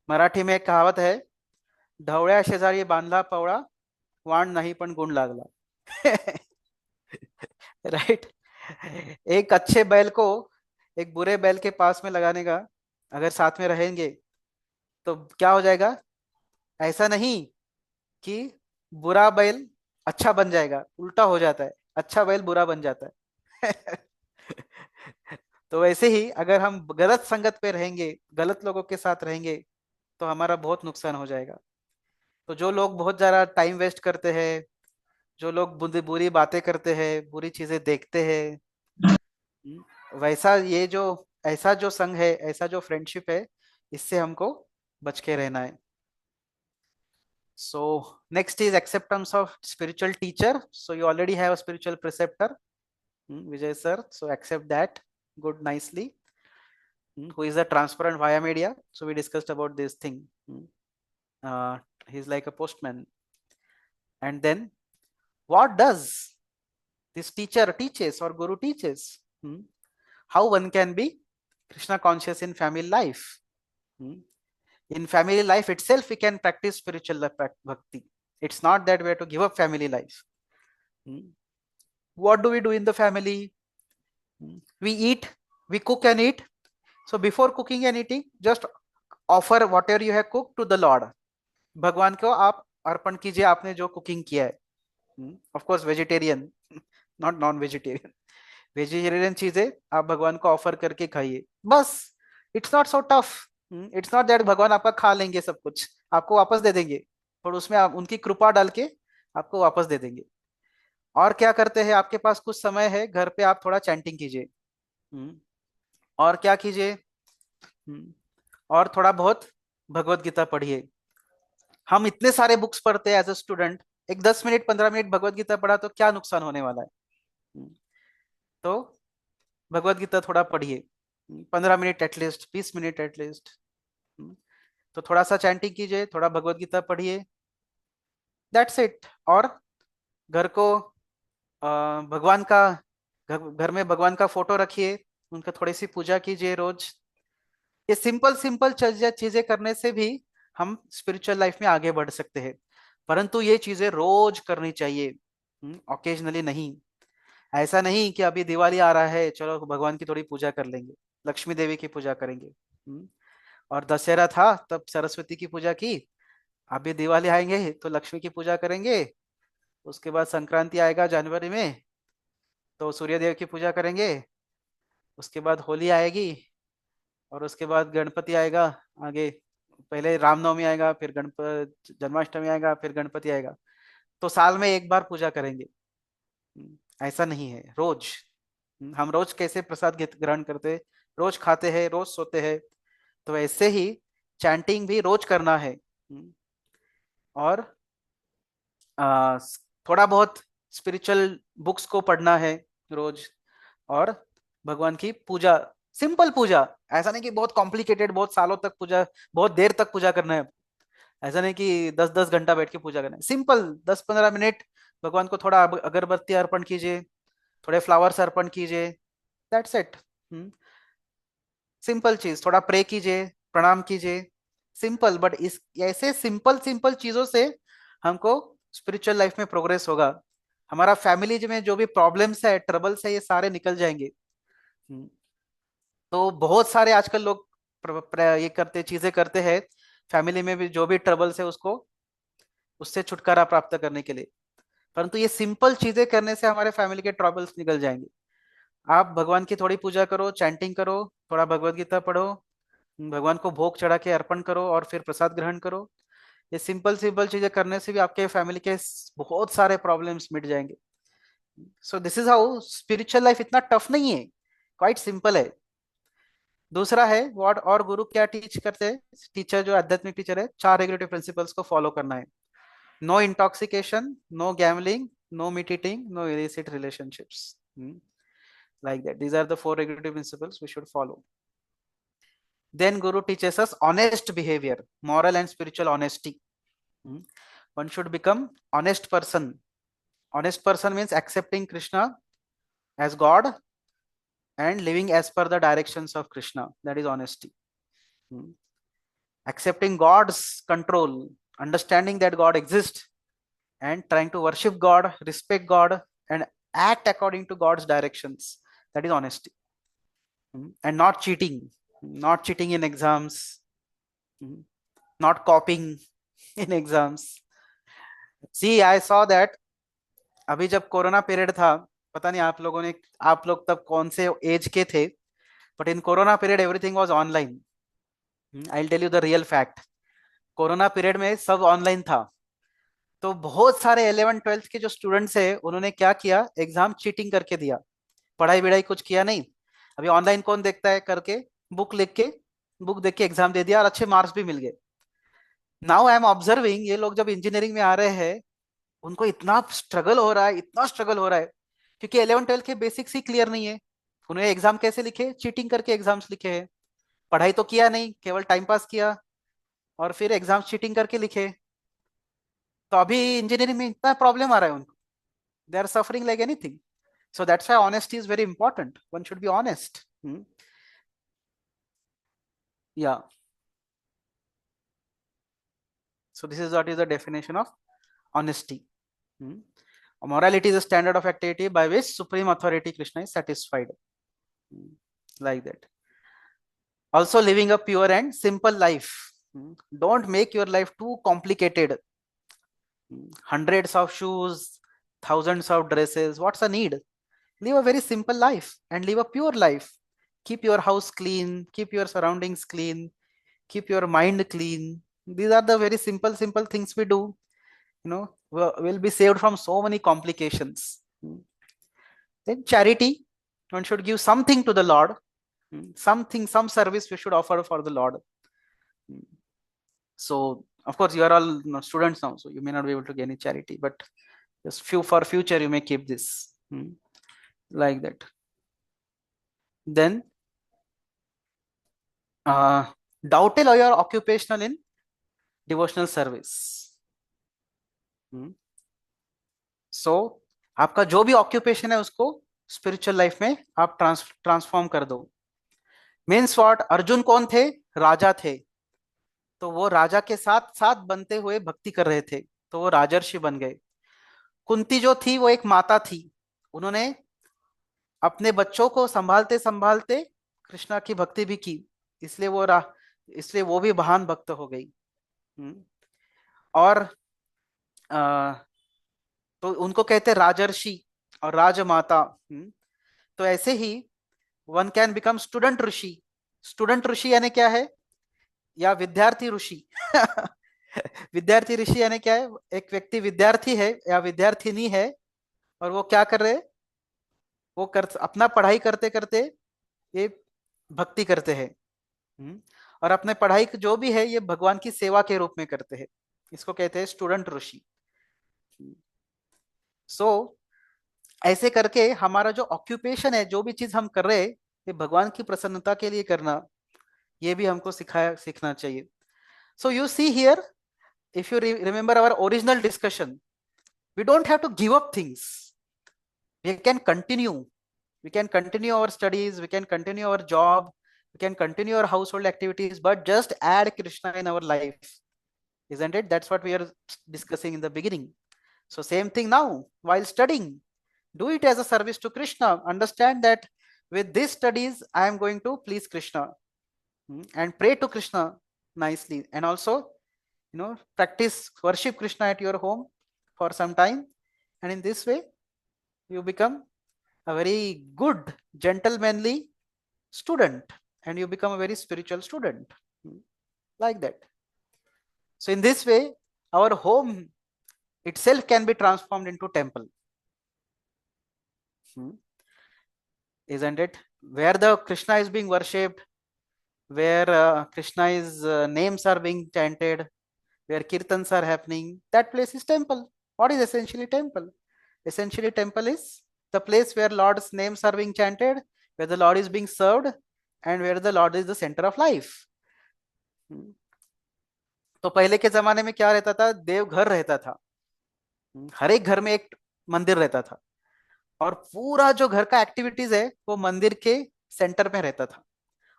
मराठी में एक कहावत है, ढवळ्या शेजारी बांधला पवळा, वाण नाही पण गुण लागला. राइट. एक अच्छे बैल को एक बुरे बैल के पास में लगाने का, अगर साथ में रहेंगे तो क्या हो जाएगा? ऐसा नहीं कि बुरा बैल अच्छा बन जाएगा, उल्टा हो जाता है, अच्छा बैल बुरा बन जाता है. तो वैसे ही अगर हम गलत संगत पे रहेंगे, गलत लोगों के साथ रहेंगे, तो हमारा बहुत नुकसान हो जाएगा. तो जो लोग बहुत ज्यादा टाइम वेस्ट करते हैं, जो लोग बुरी बातें करते हैं, बुरी चीजें देखते हैं, वैसा ये जो ऐसा जो संग है, ऐसा जो फ्रेंडशिप है, इससे हमको बच के रहना है. So next is acceptance of spiritual teacher. So you already have a spiritual preceptor, Vijay sir. So accept that good nicely. Who is a transparent via media. So we discussed about this thing. He's like a postman. And then what does this teacher teaches or guru teaches? How one can be Krishna conscious in family life. In family life itself, we can practice spiritual bhakti. It's not that we have to give up family life. What do we do in the family? We eat, we cook and eat. So before cooking and eating, just offer whatever you have cooked to the Lord. भगवान को आप अर्पण कीजिए, आपने जो cooking किया है. Of course vegetarian, not non-vegetarian. Vegetarian चीजें आप भगवान को ऑफर करके खाइए, बस. It's not so tough. It's not that भगवान आपका खा लेंगे सब कुछ, आपको वापस दे देंगे, और उसमें आप उनकी कृपा डाल के आपको वापस दे देंगे. और क्या करते हैं, आपके पास कुछ समय है घर पे, आप थोड़ा चैंटिंग कीजिए. और क्या कीजिए, और थोड़ा बहुत भगवत गीता पढ़िए. हम इतने सारे बुक्स पढ़ते हैं एज अ स्टूडेंट, एक 10 मिनट 15 मिनट भगवत गीता पढ़ा तो क्या नुकसान होने वाला है? तो भगवत गीता थोड़ा पढ़िए, 15 मिनट एटलीस्ट, 20 मिनट एटलीस्ट। तो थोड़ा सा चैंटिंग कीजिए, थोड़ा भगवत गीता पढ़िए, दैट्स इट। और घर को भगवान का, घर में भगवान का फोटो रखिए, उनका थोड़ी सी पूजा कीजिए रोज। ये सिंपल सिंपल चीजें करने से भी हम स्पिरिचुअल लाइफ में आगे बढ़ सकते हैं, परंतु ये चीजें रोज करनी चाहिए, ओकेजनली नहीं। ऐसा नहीं कि अभी दिवाली आ रहा है, चलो भगवान की थोड़ी पूजा कर लेंगे, लक्ष्मी देवी की पूजा करेंगे। और दशहरा था तब सरस्वती की पूजा की, अभी दिवाली आएंगे तो लक्ष्मी की पूजा करेंगे। उसके बाद संक्रांति आएगा जनवरी में, तो सूर्य देव की पूजा करेंगे। उसके बाद होली आएगी, और उसके बाद गणपति आएगा आगे। पहले रामनवमी आएगा, फिर गणपति, जन्माष्टमी आएगा, फिर गणपति आएगा। तो साल में एक बार पूजा करेंगे। ऐसा नहीं है रोज। हम रोज कैसे प्रसाद ग्रहण करते हैं, रोज खाते हैं, रोज सोते हैं, तो ऐसे ही चैंटिंग भी रोज करना है। और आ, थोड़ा बहुत स्पिरिचुअल बुक्स को पढ़ना है रोज। और भगवान की पूजा, सिंपल पूजा, ऐसा नहीं कि बहुत कॉम्प्लिकेटेड, बहुत सालों तक पूजा, बहुत देर तक पूजा करना है। ऐसा नहीं कि 10-10 घंटा बैठ के पूजा करना है, सिंपल 10-15 मिनट भगवान को थोड़ा अगरबत्ती अर्पण कीजिए, थोड़े फ्लावर्स अर्पण कीजिए, दैट्स इट। सिंपल चीज, थोड़ा प्रे कीजिए, प्रणाम कीजिए, सिंपल। बट इस ऐसे सिंपल सिंपल चीजों से हमको स्पिरिचुअल लाइफ में प्रोग्रेस होगा। हमारा फैमिली में जो भी प्रॉब्लम्स है, ट्रबल्स है, ये सारे निकल जाएंगे। हम्म, तो बहुत सारे आजकल लोग ये करते, चीजें करते हैं फैमिली में भी जो भी ट्रबल्स है उसको, उससे छुटकारा प्राप्त करने के लिए। परंतु ये सिंपल चीजें करने से हमारे फैमिली के ट्रबल्स निकल जाएंगे। आप भगवान की थोड़ी पूजा करो, चैंटिंग करो, थोड़ा भगवत गीता पढ़ो, भगवान को भोग चढ़ा के अर्पण करो, और फिर प्रसाद ग्रहण करो। ये सिंपल सिंपल चीजें करने से भी आपके फैमिली के बहुत सारे प्रॉब्लम्स मिट जाएंगे। So this is how spiritual life इतना टफ नहीं है, क्वाइट सिंपल है। दूसरा है व्हाट, और गुरु क्या टीच करते हैं, टीचर जो आध्यात्मिक टीचर है, 4 रेगुलेटरी प्रिंसिपल्स को फॉलो करना है। No intoxication, no gambling, no meat eating, no illicit relationships, like that. These are the 4 regulative principles we should follow. Then Guru teaches us honest behavior, moral and spiritual honesty. One should become honest person. Honest person means accepting Krishna as God and living as per the directions of Krishna. That is honesty. Accepting God's control, understanding that God exists, and trying to worship God, respect God, and act according to God's directions. That is honesty. And not cheating, not cheating in exams, not copying in exams. See, I saw that अभी जब corona period था, पता नहीं आप लोगों ने, आप लोग तब कौन से एज के थे, but in corona period everything was online. I will tell you the real fact. Corona period में सब ऑनलाइन था, तो बहुत सारे 11th-12th के जो स्टूडेंट्स है, उन्होंने क्या किया, एग्जाम चीटिंग करके दिया, पढ़ाई विढ़ाई कुछ किया नहीं। अभी ऑनलाइन कौन देखता है, करके बुक लिख के, बुक देख के एग्जाम दे दिया, और अच्छे मार्क्स भी मिल गए। नाउ आई एम ऑब्जर्विंग, ये लोग जब इंजीनियरिंग में आ रहे हैं, उनको इतना स्ट्रगल हो रहा है, इतना स्ट्रगल हो रहा है, क्योंकि 11th-12th के बेसिक्स ही क्लियर नहीं है। उन्होंने एग्जाम कैसे लिखे, चीटिंग करके एग्जाम्स लिखे हैं, पढ़ाई तो किया नहीं, केवल टाइम पास किया, और फिर एग्जाम्स चीटिंग करके लिखे। तो अभी इंजीनियरिंग में इतना प्रॉब्लम आ रहा है उनको, they are suffering like anything. So that's why honesty is very important. One should be honest. Yeah. So this is what is the definition of honesty. Morality is a standard of activity by which supreme authority Krishna is satisfied. Like that. Also living a pure and simple life. Don't make your life too complicated. Hundreds of shoes, thousands of dresses. What's the need? Live a very simple life and live a pure life. Keep your house clean, keep your surroundings clean, keep your mind clean. These are the very simple things we do. We'll be saved from so many complications. Then charity, one should give something to the Lord, some service we should offer for the Lord. So of course you are all students now, so you may not be able to get any charity, but just few for future you may keep this, like that. Then doubted your occupational in devotional service. So आपका जो भी occupation है उसको spiritual life में आप transform कर दो. Means what, Arjun कौन थे? राजा थे. तो वो राजा के साथ साथ बनते हुए भक्ति कर रहे थे, तो वो राजर्षि बन गए. कुंती जो थी वो एक माता थी. उन्होंने अपने बच्चों को संभालते संभालते कृष्णा की भक्ति भी की, इसलिए इसलिए वो भी महान भक्त हो गई. और तो उनको कहते राजर्षि और राजमाता. तो ऐसे ही one can become student rishi. Student rishi यानी क्या है? या विद्यार्थी ऋषि. विद्यार्थी ऋषि यानी क्या है? एक व्यक्ति विद्यार्थी है या विद्यार्थिनी है, और वो क्या कर रहे? वो अपना पढ़ाई करते करते ये भक्ति करते हैं. और अपने पढ़ाई जो भी है ये भगवान की सेवा के रूप में करते हैं. इसको कहते हैं स्टूडेंट ऋषि. सो ऐसे करके हमारा जो ऑक्यूपेशन है, जो भी चीज हम कर रहे हैं, ये भगवान की प्रसन्नता के लिए करना, ये भी हमको सीखना चाहिए. So you see here, if you remember our original discussion, we don't have to give up things. We can continue. We can continue our studies, we can continue our job, we can continue our household activities, but just add Krishna in our life. Isn't it? That's what we are discussing in the beginning. So same thing now, while studying, do it as a service to Krishna. Understand that with these studies, I am going to please Krishna, and pray to Krishna nicely. And also, practice worship Krishna at your home for some time, and in this way you become a very good gentlemanly student, and you become a very spiritual student, like that. So in this way our home itself can be transformed into temple. Isn't it? Where the Krishna is being worshipped, where Krishna's names are being chanted, where kirtans are happening, that place is temple. What is essentially temple? Essentially temple is the place where Lord's names are being chanted, where the Lord is being served, and where the Lord is the center of life. तो पहले के जमाने में क्या रहता था? देवघर रहता था. हर एक घर में एक मंदिर रहता था, और पूरा जो घर का एक्टिविटीज है वो मंदिर के सेंटर में रहता था.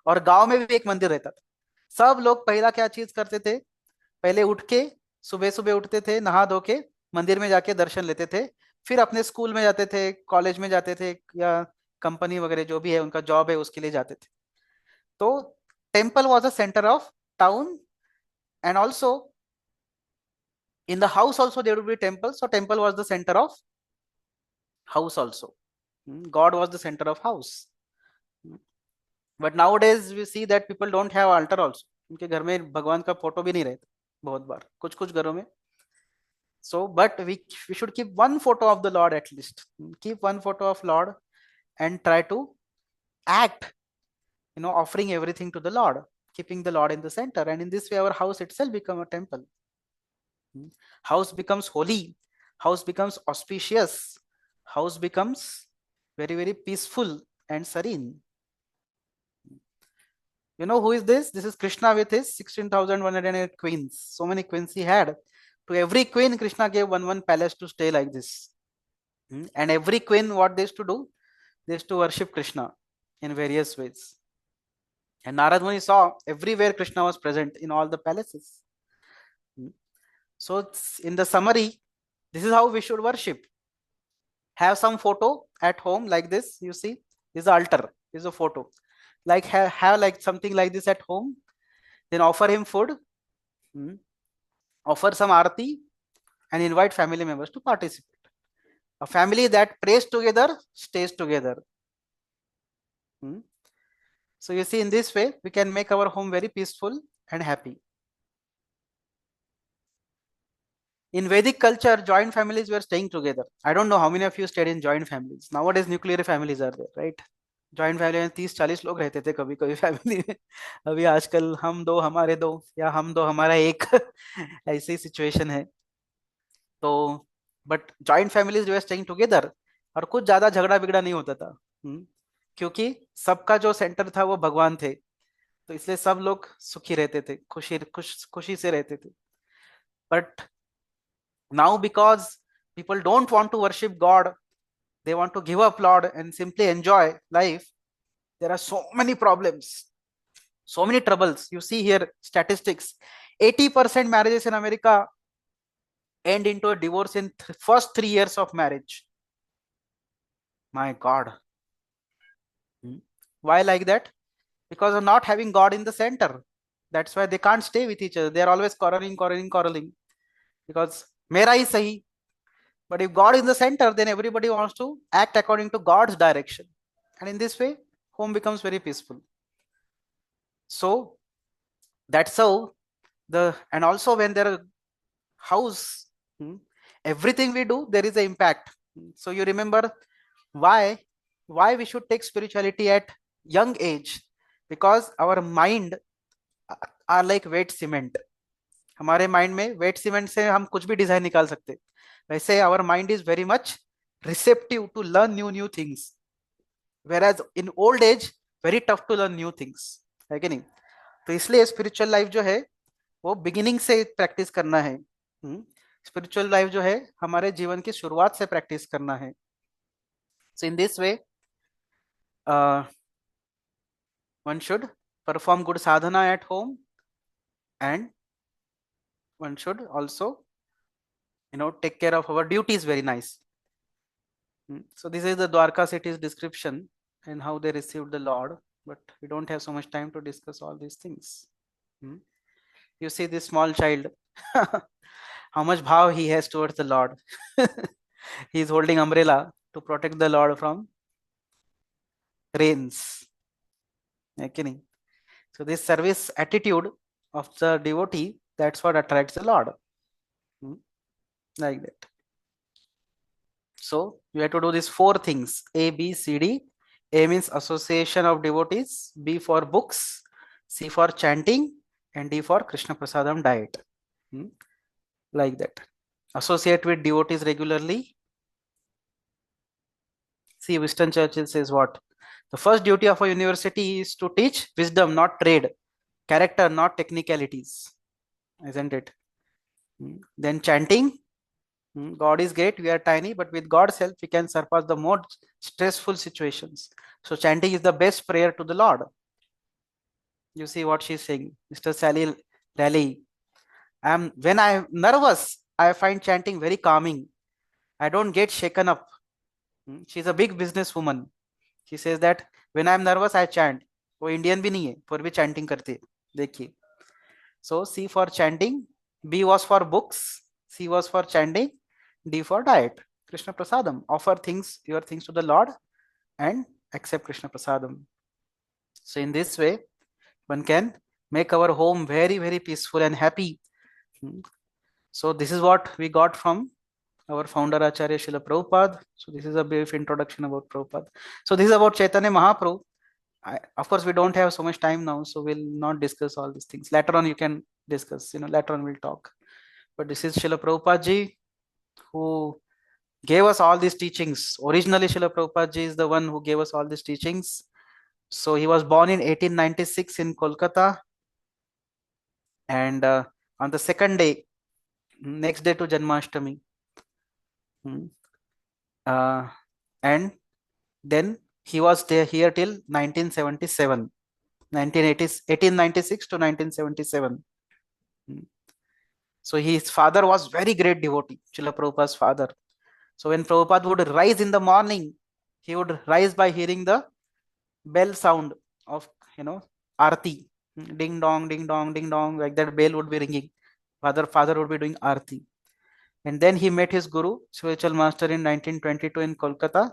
और गांव में भी एक मंदिर रहता था. सब लोग पहला क्या चीज करते थे? पहले उठ के सुबह सुबह उठते थे, नहा धो के मंदिर में जाके दर्शन लेते थे, फिर अपने स्कूल में जाते थे, कॉलेज में जाते थे, या कंपनी वगैरह जो भी है उनका जॉब है उसके लिए जाते थे. तो temple was a centre of town, and also in the house also there would be temple. So temple was the center of house also. God was the center of house. But nowadays we see that people don't have altar also. उनके घर में भगवान का photo भी नहीं रहता बहुत बार, कुछ कुछ घरों में. So but we should keep one photo of the Lord at least. Keep one photo of Lord and try to act, offering everything to the Lord, keeping the Lord in the center, and in this way our house itself become a temple. House becomes holy, house becomes auspicious, house becomes very very peaceful and serene. You know who is this? This is Krishna with his 16,108 queens. So many queens he had. To every queen Krishna gave one palace to stay like this. And every queen, what they used to do? They used to worship Krishna in various ways. And Narad Muni saw everywhere Krishna was present in all the palaces. So in the summary, this is how we should worship. Have some photo at home like this. You see, this is the altar, this is a photo. Like have like something like this at home. Then offer him food, offer some arati, and invite family members to participate. A family that prays together stays together. So you see, in this way we can make our home very peaceful and happy. In Vedic culture, joint families were staying together. I don't know how many of you stayed in joint families. Nowadays nuclear families are there, right? Joint family में 30-40 लोग रहते थे कभी कभी family में. अभी आजकल हम दो हमारे दो, या हम दो हमारा एक, ऐसी सिचुएशन है. तो बट जॉइंट फैमिलीज जो है स्टेइंग टुगेदर, और कुछ ज्यादा झगड़ा बिगड़ा नहीं होता था. क्योंकि सबका जो सेंटर था वो भगवान थे, तो इसलिए सब लोग सुखी रहते थे, खुशी से रहते थे. But now, because people don't want to worship God, they want to give up Lord and simply enjoy life, there are so many problems, so many troubles. You see here statistics, 80% marriages in America end into a divorce in first 3 years of marriage. My God. Why like that? Because of not having God in the center. That's why they can't stay with each other. They are always quarreling. Because mera hi sahi. But if God is in the center, then everybody wants to act according to God's direction. And in this way, home becomes very peaceful. So that's how and also when there are house, everything we do, there is an impact. So you remember why we should take spirituality at young age, because our mind are like wet cement. हमारे mind में wet cement से हम कुछ भी design निकाल सकते, वैसे our mind is very much receptive to learn new things, whereas in old age very tough to learn new things, है कि नहीं? तो इसलिए स्पिरिचुअल लाइफ जो है वो बिगिनिंग से प्रैक्टिस करना है. स्पिरिचुअल लाइफ जो है हमारे जीवन की शुरुआत से प्रैक्टिस करना है. So in this way one should perform good sadhana at home, and one should also take care of our duties very nice. So this is the Dwarka city's description and how they received the Lord, but we don't have so much time to discuss all these things. You see this small child, how much bhav he has towards the Lord. He is holding umbrella to protect the Lord from rains. Okay. So this service attitude of the devotee, that's what attracts the Lord. Like that. So you have to do these 4 things: A, B, C, D. A means association of devotees, B for books, C for chanting, and D for Krishna Prasadam diet. Like that. Associate with devotees regularly. See, Winston Churchill says what? The first duty of a university is to teach wisdom, not trade, character, not technicalities. Isn't it? Then chanting. God is great, we are tiny, but with God's help, we can surpass the most stressful situations. So chanting is the best prayer to the Lord. You see what she's saying, Mr. Sally Raleigh. When I'm nervous, I find chanting very calming. I don't get shaken up. She's a big businesswoman. She says that when I'm nervous, I chant. वो Indian भी नहीं है, पर भी chanting करती है. देखिए. So C for chanting, B was for books, C was for chanting, D for diet. Krishna Prasadam. Offer your things to the Lord and accept Krishna Prasadam. So in this way, one can make our home very, very peaceful and happy. So this is what we got from our founder Acharya Srila Prabhupada. So this is a brief introduction about Prabhupada. So this is about Chaitanya Mahaprabhu. Of course, we don't have so much time now, so we'll not discuss all these things. Later on, you can discuss. Later on we'll talk. But this is Srila Prabhupada ji, who gave us all these teachings. Originally, Srila Prabhupada ji is the one who gave us all these teachings. So he was born in 1896 in Kolkata, and on the second day, next day to Janmashtami, and then he was there here till 1977, 1896 to 1977. So his father was very great devotee, Srila Prabhupada's father. So when Prabhupada would rise in the morning, he would rise by hearing the bell sound of Aarti. Ding dong, ding dong, ding dong, like that bell would be ringing. Father would be doing Aarti. And then he met his guru, spiritual master, in 1922 in Kolkata.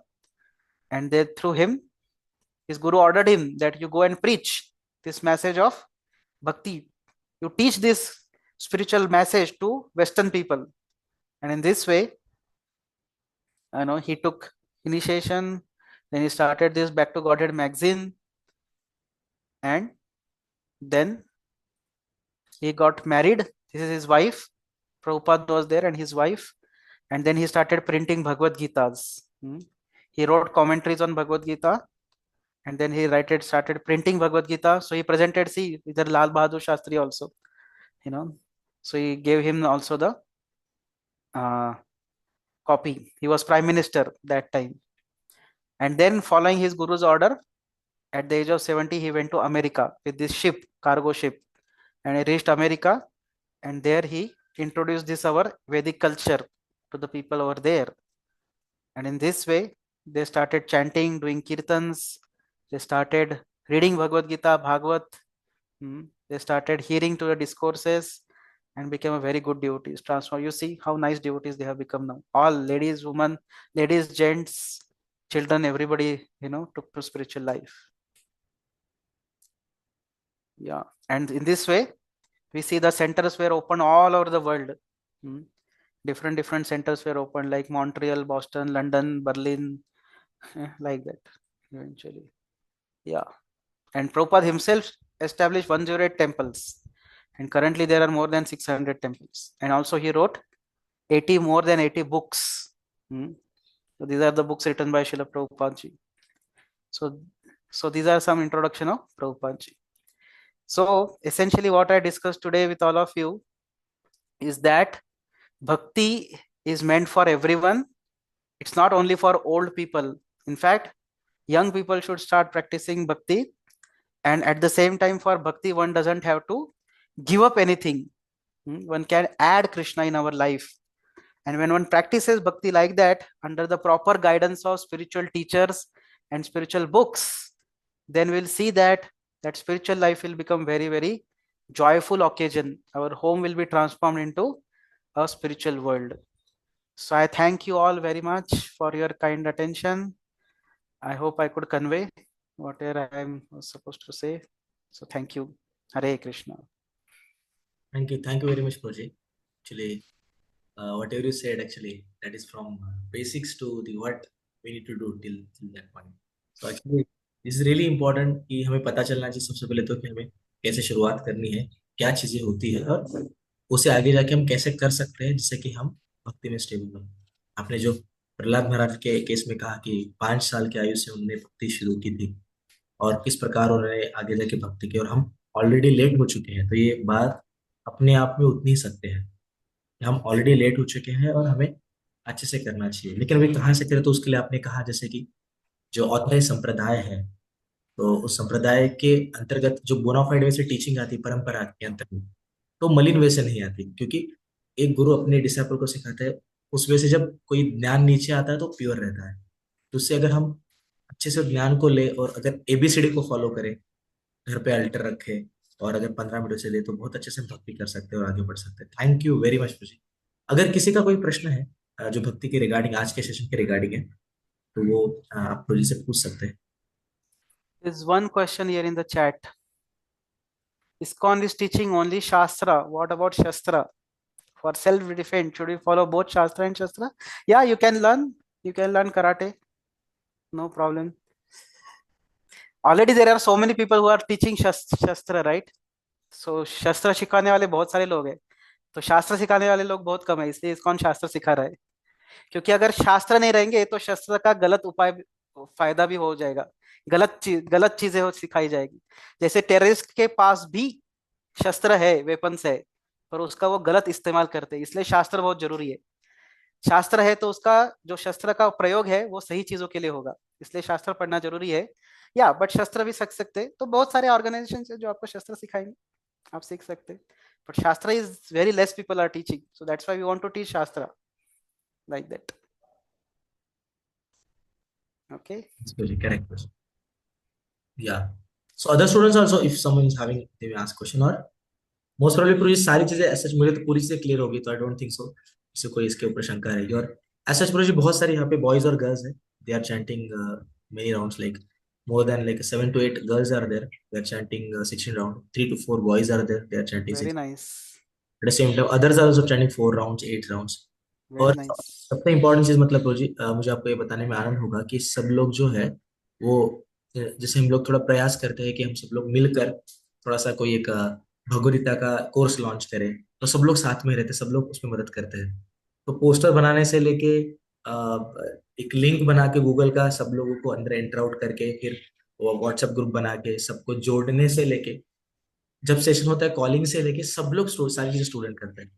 And then through him, his guru ordered him that you go and preach this message of bhakti. You teach this spiritual message to Western people. And in this way, he took initiation. Then he started this Back to Godhead magazine. And then he got married. This is his wife. Prabhupada was there and his wife. And then he started printing Bhagavad Gitas. He wrote commentaries on Bhagavad Gita. and then he started printing Bhagavad Gita. So he presented, see, either Lal Bahadur Shastri also, you know. So he gave him also the uh, copy. He was prime minister that time. And then following his guru's order, at the age of 70, he went to America with this ship, cargo ship. And he reached America, and there he introduced this our Vedic culture to the people over there. And in this way, they started chanting, doing kirtans, they started reading Bhagavad Gita, Bhagavad. They started hearing to the discourses and became a very good devotees. Transform. You see how nice devotees they have become now. All ladies, women, ladies, gents, children, everybody, took to spiritual life. Yeah. And in this way, we see the centers were open all over the world. Different centers were opened, like Montreal, Boston, London, Berlin, like that eventually. Yeah. And Prabhupada himself established 108 temples, and currently there are more than 600 temples. And also he wrote more than 80 books. So these are the books written by Srila Prabhupada ji. So these are some introduction of Prabhupada ji. So essentially what I discussed today with all of you is that bhakti is meant for everyone. It's not only for old people. In fact, young people should start practicing bhakti. And at the same time, for bhakti, one doesn't have to give up anything. One can add Krishna in our life. And when one practices bhakti like that, under the proper guidance of spiritual teachers and spiritual books, then we'll see that spiritual life will become very, very joyful occasion. Our home will be transformed into a spiritual world. So I thank you all very much for your kind attention. I hope I could convey whatever I am supposed to say. So thank you. Hare Krishna. Thank you very much, Prabhuji. Actually, whatever you said, actually, that is from basics to the what we need to do till that point. So actually, this is really important कि हमें पता चलना चाहिए सबसे पहले तो कि हमें कैसे शुरुआत करनी है, क्या चीजें होती है और उसे आगे जाके हम कैसे कर सकते हैं जिससे कि हम भक्ति में स्टेबल हो। आपने जो प्रहलाद महाराज के केस में कहा कि 5 साल की आयु से उन्होंने भक्ति शुरू की थी और किस प्रकार उन्होंने आगे जाके भक्ति की, और हम ऑलरेडी लेट हो चुके हैं, तो ये बात अपने आप में उतनी ही सत्य है कि हम ऑलरेडी लेट हो चुके हैं और हमें अच्छे से करना चाहिए। लेकिन अभी कहाँ से करें, तो उसके लिए आपने कहा जैसे कि जो औतरेय संप्रदाय है, तो उस संप्रदाय के अंतर्गत जो बोनाफाइड वे से टीचिंग आती, परंपरा के अंतर्गत, तो मलिन वे से नहीं आती, क्योंकि एक गुरु अपने डिसाइपल को सिखाता है उस वे से जब कोई ज्ञान नीचे आता है तो प्योर रहता है। तो उससे अगर हम अच्छे से ज्ञान को ले और अगर एबीसीडी को फॉलो करें, घर पे अल्टर रखे और अगर 15 मिनट से ले, तो बहुत अच्छे से भक्ति कर सकते हैं और आगे बढ़ सकते हैं। थैंक यू वेरी मच जी। अगर किसी का कोई प्रश्न है जो भक्ति के रिगार्डिंग, आज के सेशन के रिगार्डिंग है, तो वो आप जी से पूछ सकते हैं। There's one question here in the chat. ISKCON is teaching only Shastra. What about Shastra? For self-defense, should we follow both Shastra and Shastra? Yeah, you can learn. You can learn karate. No problem. Already there are so many people who are teaching Shastra, right? So Shastra सिखाने वाले बहुत सारे लोग हैं, तो शास्त्र सिखाने वाले लोग बहुत कम है, इसलिए ISKCON शास्त्र सिखा रहा है। क्योंकि अगर शास्त्र नहीं रहेंगे तो शस्त्र का गलत उपाय, फायदा भी हो जाएगा, गलत चीजें सिखाई जाएगी। जैसे टेररिस्ट के पास भी शस्त्र है, वेपन्स है, पर उसका वो गलत इस्तेमाल करते हैं, इसलिए शास्त्र बहुत जरूरी है। शास्त्र है तो उसका जो शस्त्र का प्रयोग है वो सही चीजों के लिए होगा, इसलिए शास्त्र पढ़ना जरूरी है। या बट शस्त्र भी सीख सकते, तो बहुत सारे ऑर्गेनाइजेशन है जो आपको शस्त्र सिखाएंगे, आप सीख सकते। But shastra is very less people are teaching, so that's why we want to teach shastra like that. Okay, it's very correct. Yeah, so other students also, if someone is having, they will ask question, or most probably पूरी सारी चीजें ऐसे मुझे तो पूरी चीजें clear होगी, तो आई डोंट थिंक सो किसी को इसके ऊपर शंका रहेगी। और ऐसा पूरी बहुत सारी यहाँ पे बॉयज और गर्ल्स है, they are chanting many rounds, like more than like 7 to 8 girls are there, they are chanting 16 round, 3 to 4 boys are there, they are chanting very 6. nice. At the same time others are also chanting 4 rounds, 8 rounds. Very और nice. सबसे important चीज मतलब प्रोजी, मुझे आपको ये बताने में आनंद होगा कि सब लोग जो है वो, जैसे हम लोग थोड़ा प्रयास करते हैं कि हम सब लोग मिलकर थोड़ा सा कोई एक भगवद्गीता का कोर्स लॉन्च करें, तो सब लोग साथ में रहते, सब लोग उसमें मदद करते हैं। तो पोस्टर बनाने से लेके एक लिंक बना के गूगल का सब लोगों को अंदर एंटर आउट करके फिर वो व्हाट्सएप ग्रुप बना के सबको जोड़ने से लेके, जब सेशन होता है कॉलिंग से लेके, सब लोग सारी चीजें स्टूडेंट करते हैं।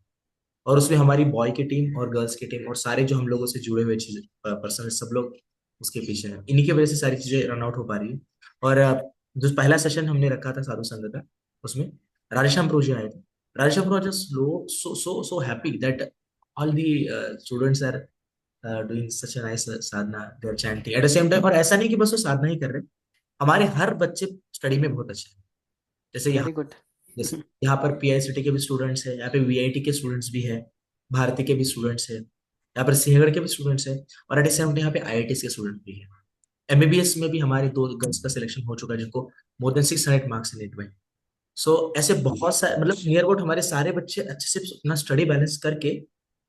और उसमें हमारी बॉय की टीम और गर्ल्स की टीम और सारे जो हम लोगों से जुड़े हुए चीज पर्सन, सब लोग उसके पीछे हैं। इन्हीं की वजह से सारी चीजें रन आउट हो पा रही है। और जो पहला सेशन हमने रखा था साधु संघ का, उसमें राधेश्याम प्रो जी आए थे। राधेश्याम प्रो just so so so happy that all the students are doing such a nice sadhana, they are chanting at the same time. और ऐसा नहीं कि बस वो साधना ही कर रहे हैं, हमारे हर बच्चे स्टडी में बहुत अच्छे हैं। जैसे यहाँ, वेरी गुड। जैसे यहाँ पर पीआईसीटी के भी स्टूडेंट्स हैं, यहाँ पे वीआईटी के स्टूडेंट्स भी हैं, भारती के भी स्टूडेंट्स हैं, यहाँ पर सिंहगढ़ के भी स्टूडेंट्स हैं, और एट द सेम टाइम यहाँ पे आईआईटी के स्टूडेंट भी हैं। एमबीबीएस में भी हमारे 2 गर्ल्स का सिलेक्शन हो चुका है, जिनको मोर देन 600 मार्क्स नीट में। सो ऐसे बहुत सारे, मतलब नियर अबाउट हमारे सारे बच्चे अच्छे से अपना स्टडी बैलेंस करके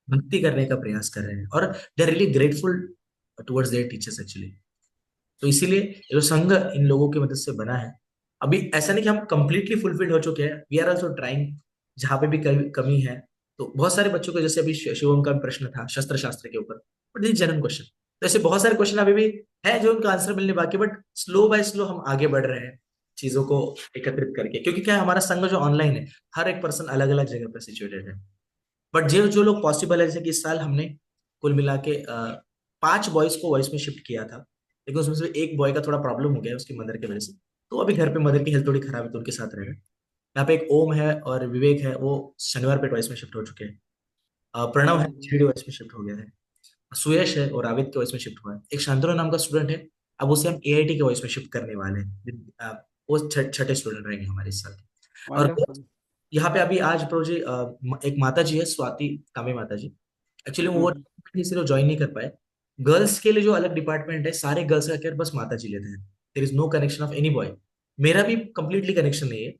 भक्ति करने का प्रयास कर रहे हैं, और they are really grateful towards their teachers actually. तो इसीलिए ये जो संघ इन लोगों की मदद से बना है, अभी ऐसा नहीं कि हम कंप्लीटली फुलफिल्ड हो चुके हैं, वी आर ऑल्सो ट्राइंग जहां पे भी कमी है। तो बहुत सारे बच्चों को, जैसे अभी शिवम का प्रश्न था शस्त्र शास्त्र के ऊपर, बट दिस जनरल क्वेश्चन, तो ऐसे बहुत सारे क्वेश्चन अभी भी है जो उनका आंसर मिलने बाकी, बट स्लो बाय स्लो हम आगे बढ़ रहे हैं चीजों को एकत्रित करके। क्योंकि क्या है, हमारा संघ जो ऑनलाइन है, हर एक पर्सन अलग अलग जगह पर सिचुएटेड है। बट जो जो लोग पॉसिबल है, जैसे कि इस साल हमने कुल मिला के 5 बॉयज को वॉइस में शिफ्ट किया था, लेकिन उसमें से एक बॉय का थोड़ा प्रॉब्लम हो गया उसकी मदर की वजह से, तो अभी घर पे मदर की हेल्थ थोड़ी खराब है, तो उनके साथ रह रहे हैं। यहाँ पे एक ओम है और विवेक है, वो शनिवार पे वॉइस में शिफ्ट हो चुके हैं। प्रणव है, जीडी वॉइस में शिफ्ट हो गया है। सुयश है और आविद के वॉइस में शिफ्ट हुआ है। एक शांतनु नाम का स्टूडेंट है, अब उसे हम एआईटी के वॉइस में शिफ्ट करने वाले हैं। वो छठे स्टूडेंट रहेंगे हमारे इस साल। और वंडरफुल। यहाँ पे अभी आज प्रो जी एक माता जी है, स्वाति कामे माता जी, एक्चुअली वो इसलिए ज्वाइन नहीं कर पाए। गर्ल्स के लिए जो अलग डिपार्टमेंट है, सारे गर्ल्स का केयर बस माता जी लेते हैं, there is no connection of any boy. मेरा भी कंप्लीटली कनेक्शन नहीं है।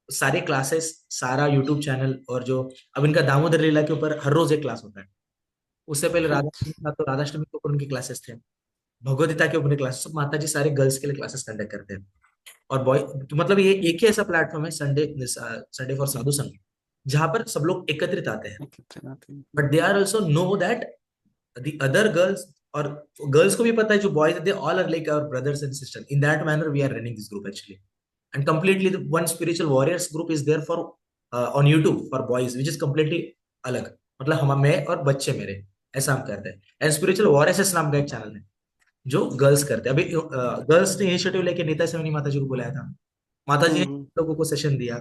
सारे क्लासेस, सारा यूट्यूब चैनल, और जो अब इनका दामोदर लीला के ऊपर हर रोज एक क्लास होता है। उससे पहले राधाष्टमी था, तो राधाष्टमी के ऊपर उनके क्लासेस थे, भगवदगीता के ऊपर क्लासेस, सब माता जी सारे गर्ल्स के लिए क्लासेस कंडक्ट करते हैं। और बॉय, तो मतलब ये एक ही ऐसा प्लेटफॉर्म है, संडे संडे फॉर साधु संघ, जहां पर सब लोग एकत्रित आते हैं। But they are also know that the other girls, और गर्ल्स को भी पता है जो boys, they all are like our brothers and sister. In that manner we are running this group actually, and completely one spiritual warriors group is there for on YouTube for boys, which is completely अलग। मतलब हम, मैं और बच्चे मेरे, ऐसा हम करते हैं। एंड स्पिरिचुअल वॉरियर्स नाम का एक चैनल है जो गर्ल्स करते हैं। अभी गर्ल्स ने इनिशिएटिव लेके नीता सेवनी माता जी को बुलाया था, माता जी ने लोगों को सेशन दिया,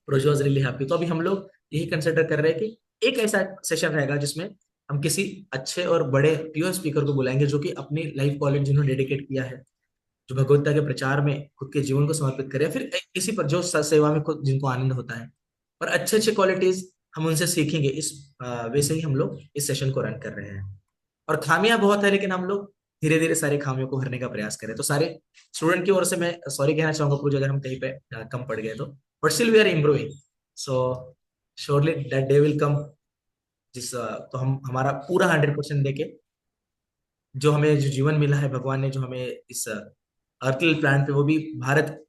प्रोजो वॉज रियली हैप्पी। तो अभी हम लोग यही कंसिडर कर रहे हैं कि एक ऐसा सेशन रहेगा जिसमें हम किसी अच्छे और बड़े प्योर स्पीकर को बुलाएंगे, जो कि अपनी लाइफ कॉलेज जिन्होंने डेडिकेट किया है, जो भगवत्ता के प्रचार में खुद के जीवन को समर्पित करे, या फिर किसी पर जो सेवा में खुद जिनको आनंद होता है, और अच्छे अच्छे क्वालिटीज हम उनसे सीखेंगे। इस वैसे ही हम लोग इस सेशन को रन कर रहे हैं। और खामियां बहुत है, लेकिन हम लोग धीरे धीरे सारी खामियों को भरने का प्रयास करें। तो सारे स्टूडेंट की ओर से मैं सॉरी कहना चाहूंगा कुछ अगर हम कहीं पे कम पड़ गए तो, but still we are improving. So surely that day will come, तो हम हमारा पूरा 100% देके, जो हमें जो जीवन मिला है, भगवान ने जो हमें इस अर्थल प्लान पे, वो भी भारत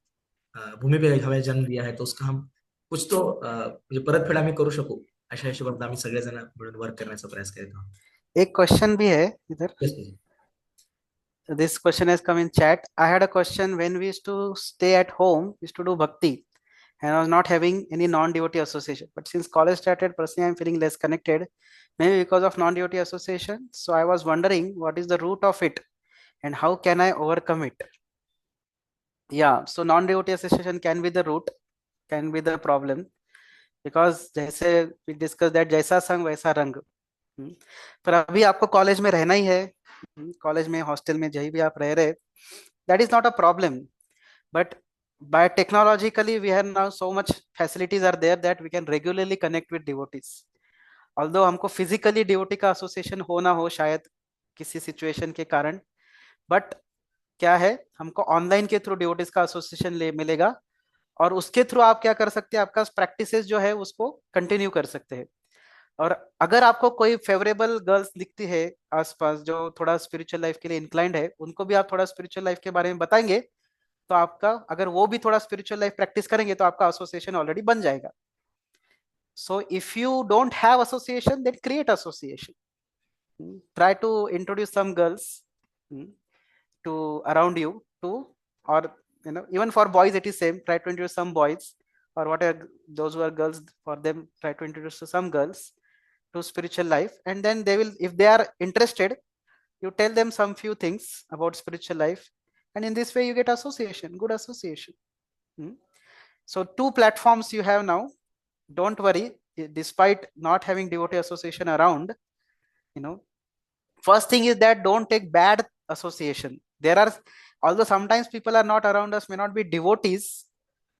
भूमी पे हमें जन्म दिया है, तो उसका हम कुछ तो म्हणजे परतफेड आम्ही करू शकू, अशा हिशोबात आम्ही सगळेजण मिळून वर्क करण्याचा प्रयास करत आहोत। एक क्वेश्चन भी है इधर। Yes, please. This question has come in chat. I had a question. When we used to stay at home, we used to do bhakti, and I was not having any non-devotee association. But since college started, personally, I'm feeling less connected, maybe because of non-devotee association. So I was wondering what is the root of it and how can I overcome it? Yeah, so non-devotee association can be the root, can be the problem, because जैसे we discussed that जैसा संग वैसा रंग। पर अभी आपको college में रहना ही है, कॉलेज में, हॉस्टल में, जहीं भी आप रह रहे, that is not a problem. But by technologically we have now so much facilities are there that we can regularly connect with devotees. Although हमको physically devotee का association हो ना हो शायद किसी situation के कारण, but क्या है, हमको ऑनलाइन के थ्रू डिवोटीज का एसोसिएशन ले मिलेगा, और उसके थ्रू आप क्या कर सकते हैं, आपका प्रैक्टिसेस जो है उसको कंटिन्यू कर सकते हैं। और अगर आपको कोई फेवरेबल गर्ल्स दिखती है आसपास जो थोड़ा स्पिरिचुअल लाइफ के लिए इंक्लाइंड है, उनको भी आप थोड़ा स्पिरिचुअल लाइफ के बारे में बताएंगे, तो आपका, अगर वो भी थोड़ा स्पिरिचुअल लाइफ प्रैक्टिस करेंगे, तो आपका एसोसिएशन ऑलरेडी बन जाएगा। So if you don't have association, then create association, try to introduce some girls to around you to or even for boys it is same. Try to introduce some boys, or whatever those who are girls, for them try to introduce to some girls to spiritual life, and then they will, if they are interested, you tell them some few things about spiritual life, and in this way you get association, good association. So 2 platforms you have now. Don't worry, despite not having devotee association around, first thing is that don't take bad association. There are, although sometimes people are not around us, may not be devotees,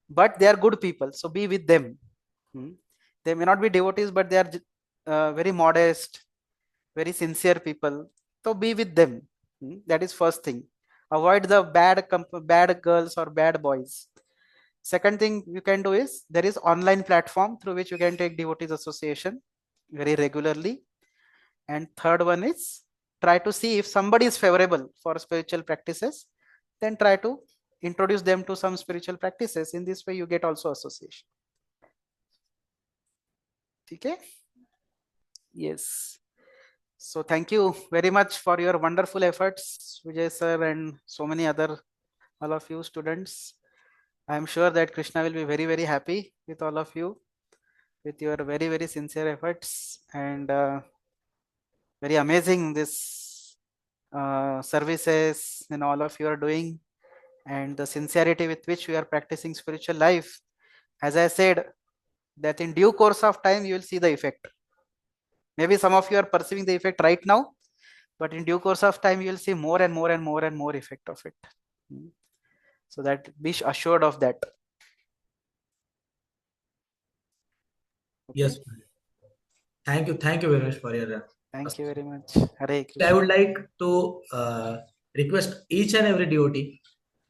but they are good people, so be with them. They may not be devotees, but they are very modest, very sincere people, so be with them. That is first thing. Avoid the bad girls or bad boys. Second thing you can do is, there is online platform through which you can take devotees association very regularly. And third one is, try to see if somebody is favorable for spiritual practices, then try to introduce them to some spiritual practices. In this way you get also association. Okay? Yes. So thank you very much for your wonderful efforts, Vijay sir, and so many other, all of you students. I am sure that Krishna will be very, very happy with all of you, with your very, very sincere efforts, and very amazing this services and all of you are doing, and the sincerity with which we are practicing spiritual life. As I said, that in due course of time you will see the effect. Maybe some of you are perceiving the effect right now, but in due course of time you will see more and more and more and more effect of it. So that be assured of that. Okay? Yes. Thank you very much for your Thank you very much. Hare Krishna. I would like to request each and every devotee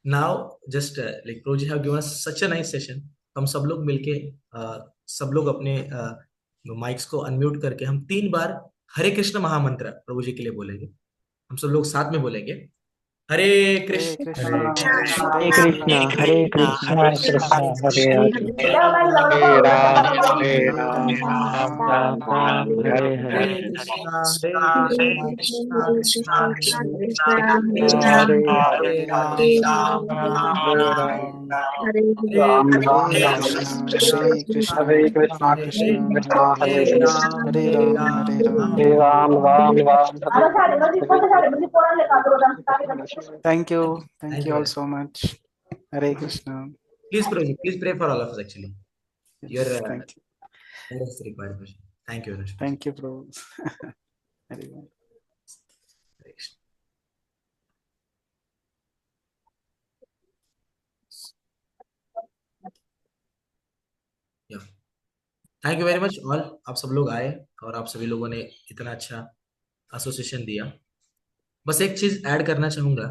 now, just like Prabhuji have given us such a nice session. हम सब लोग मिलके सब लोग अपने mics को unmute करके हम 3 बार हरे कृष्ण महामंत्र प्रभु जी के लिए बोलेंगे. हम सब लोग साथ में बोलेंगे, हरे Hare Krishna Krishna, Hare Krishna, Hare Krishna, Krishna Hare Hare, Hare Ram, Hare Ram, Ram Ram, Hare Hare, Hare Krishna Krishna Krishna Krishna Hare Hare Ram Hare Ram, Ram Hare Ram Krishna, Hare Krishna, Hare Krishna Krishna Krishna Hare Hare Hare, Hare Hare Ram, Hare Ram. Hare Ram Ram Ram Thank you Thank you all very so much. Hare Krishna. Please, Prabhu, please pray for all of us actually. Your Yes, thank you. that is required. Prabhu. Thank you very much. Thank you, bro. Hare Ram. Hare Krishna. Yeah. Thank you very much all. आप सब लोग आए और आप सभी लोगों ने इतना अच्छा एसोसिएशन दिया. बस एक चीज ऐड करना चाहूंगा.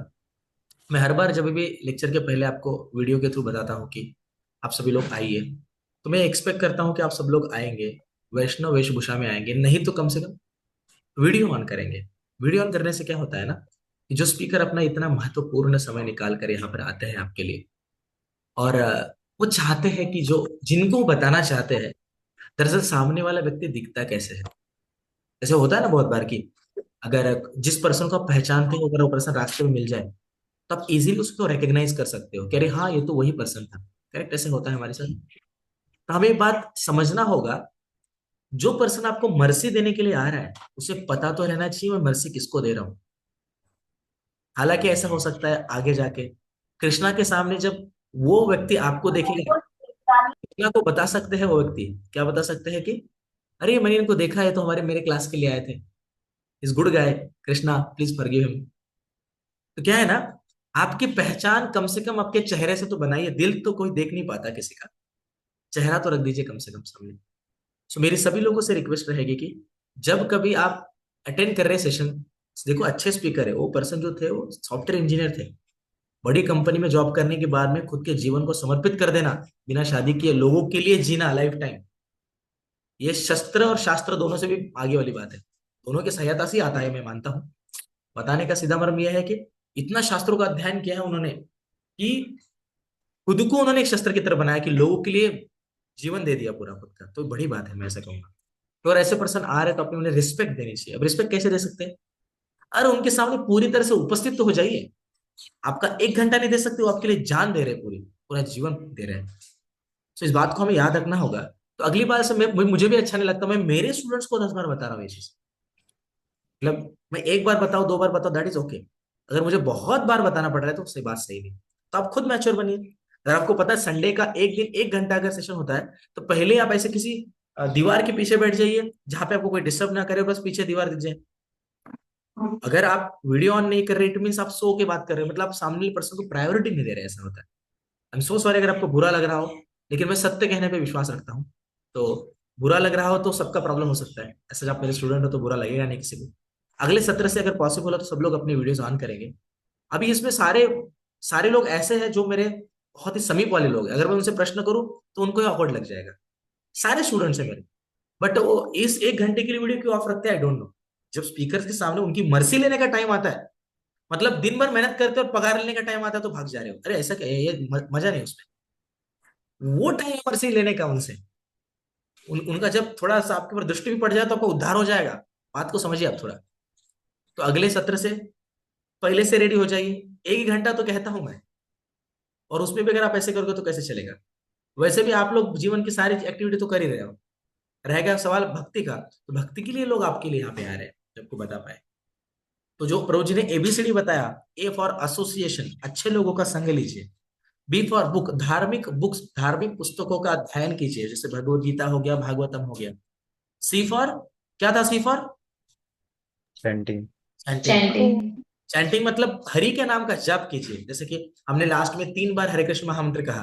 मैं हर बार जब भी लेक्चर के पहले आपको वीडियो के थ्रू बताता हूँ कि आप सभी लोग आइए, तो मैं एक्सपेक्ट करता हूँ कि आप सब लोग आएंगे, वैष्णव वेशभूषा में आएंगे, नहीं तो कम से कम वीडियो ऑन करेंगे. वीडियो ऑन करने से क्या होता है ना, कि जो स्पीकर अपना इतना महत्वपूर्ण समय निकाल कर यहाँ पर आते हैं आपके लिए, और वो चाहते हैं कि जो जिनको वो बताना चाहते हैं, दरअसल सामने वाला व्यक्ति दिखता कैसे है. ऐसे होता है ना बहुत बार कि अगर जिस पर्सन को आप पहचानते हो, अगर वो पर्सन रास्ते में मिल जाए, तो आप इजीली उसको रिकग्नाइज कर सकते हो कि अरे हाँ, ये तो वही पर्सन था. करेक्ट, ऐसे होता है हमारे साथ. तो हमें एक बात समझना होगा, जो पर्सन आपको मर्सी देने के लिए आ रहा है, उसे पता तो रहना चाहिए मैं मर्सी किसको दे रहा हूं. हालांकि ऐसा हो सकता है आगे जाके कृष्णा के सामने जब वो व्यक्ति आपको देखेगा, कृष्णा को बता सकते हैं, वो व्यक्ति क्या बता सकते हैं कि अरे मैंने इनको देखा है, तो हमारे मेरे क्लास के लिए आए थे, इस good guy, Krishna please forgive him. तो क्या है ना, आपकी पहचान कम से कम आपके चेहरे से तो बनाइए. दिल तो कोई देख नहीं पाता किसी का, चेहरा तो रख दीजिए कम से कम सामने. सो मेरी सभी लोगों से रिक्वेस्ट रहेगी कि जब कभी आप अटेंड कर रहे सेशन, देखो अच्छे स्पीकर है, वो पर्सन जो थे वो सॉफ्टवेयर इंजीनियर थे, बड़ी कंपनी में जॉब करने के बाद में खुद के जीवन को समर्पित कर देना, बिना शादी किए लोगों के लिए जीना लाइफ टाइम, ये शस्त्र और शास्त्र दोनों से भी आगे वाली बात है. दोनों की सहायता से ही आता है, मैं मानता हूं. बताने का सीधा मर्म यह है कि इतना शास्त्रों का अध्ययन किया है उन्होंने कि खुद को उन्होंने एक शस्त्र की तरह बनाया, कि लोगों के लिए जीवन दे दिया पूरा खुद का. तो बड़ी बात है, मैं ऐसा कहूंगा. तो अगर ऐसे पर्सन आ रहे हैं तो अपने उन्हें रिस्पेक्ट देनी चाहिए. अब रिस्पेक्ट कैसे दे सकते हैं? अरे उनके सामने पूरी तरह से उपस्थित तो हो जाइए. आपका 1 घंटा नहीं दे सकते, वो आपके लिए जान दे रहे, पूरी पूरा जीवन दे रहे हैं। तो इस बात को हमें याद रखना होगा। तो अगली बार से मुझे भी अच्छा नहीं लगता मैं मेरे स्टूडेंट्स को 10 बार बता रहा हूँ ये चीज। मतलब मैं एक बार बताऊं, 2 बार बताऊं, दैट इज ओके। अगर मुझे बहुत बार बताना पड़ रहा है तो सही बात सही नहीं। तो आप खुद मैच्योर बनिए। अगर आपको पता है संडे का एक दिन 1 घंटा अगर सेशन होता है, तो पहले आप ऐसे किसी दीवार के पीछे बैठ जाइए जहां पे आपको कोई डिस्टर्ब ना करे, बस पीछे दीवार दिख जाए। अगर आप वीडियो ऑन नहीं कर रहे, इट मीन आप सो के बात कर रहे हैं, मतलब आप सामने पर्सन को प्रायोरिटी नहीं दे रहे, ऐसा होता है। आई एम सो सॉरी अगर आपको बुरा लग रहा हो, लेकिन मैं सत्य कहने पे विश्वास रखता हूँ। तो बुरा लग रहा हो तो सबका प्रॉब्लम हो सकता है, ऐसा जब आप मेरे स्टूडेंट हो तो बुरा लगेगा नहीं किसी को। अगले सत्र से अगर पॉसिबल हो तो सब लोग अपनी वीडियोस ऑन करेंगे। अभी इसमें सारे सारे लोग ऐसे हैं जो मेरे बहुत ही समीप वाले लोग हैं, अगर मैं उनसे प्रश्न करूं तो उनको ही ऑकवर्ड लग जाएगा। सारे स्टूडेंट्स हैं मेरे। बट वो इस 1 घंटे के लिए वीडियो क्यों ऑफ रखते हैं, आई डोंट नो। जब स्पीकर के सामने उनकी मर्सी लेने का टाइम आता है, मतलब दिन भर मेहनत करते और पगार लेने का टाइम आता है तो भाग जा रहे हो, अरे ऐसा क्या है? ये मजा नहीं उसमें। वो टाइम मर्सी लेने का उनसे, उनका जब थोड़ा सा आपके ऊपर दृष्टि भी पड़ जाए तो आपका उद्धार हो जाएगा। बात को समझिए आप थोड़ा। तो अगले सत्र से पहले से रेडी हो जाइए। 1 घंटा तो कहता हूं मैं, और उसमें भी अगर आप ऐसे करोगे तो कैसे चलेगा। वैसे भी आप लोग जीवन की सारी एक्टिविटी तो कर ही रहे हो। रहेगा सवाल भक्ति का, तो भक्ति के लिए लोग आपके लिए यहाँ पे आ रहे हैं, सबको बता पाए। तो जो प्रभु जी ने एबीसीडी बताया, ए फॉर एसोसिएशन, अच्छे लोगों का संग लीजिए। बी फॉर बुक, धार्मिक बुक्स, धार्मिक पुस्तकों का अध्ययन कीजिए, जैसे भगवत गीता हो गया, भागवतम हो गया। सी फॉर, क्या था C for? Chanting. Chanting. Chanting. Chanting मतलब हरि के नाम का जप कीजिए। जैसे कि हमने लास्ट में 3 बार हरे कृष्ण महामंत्र कहा,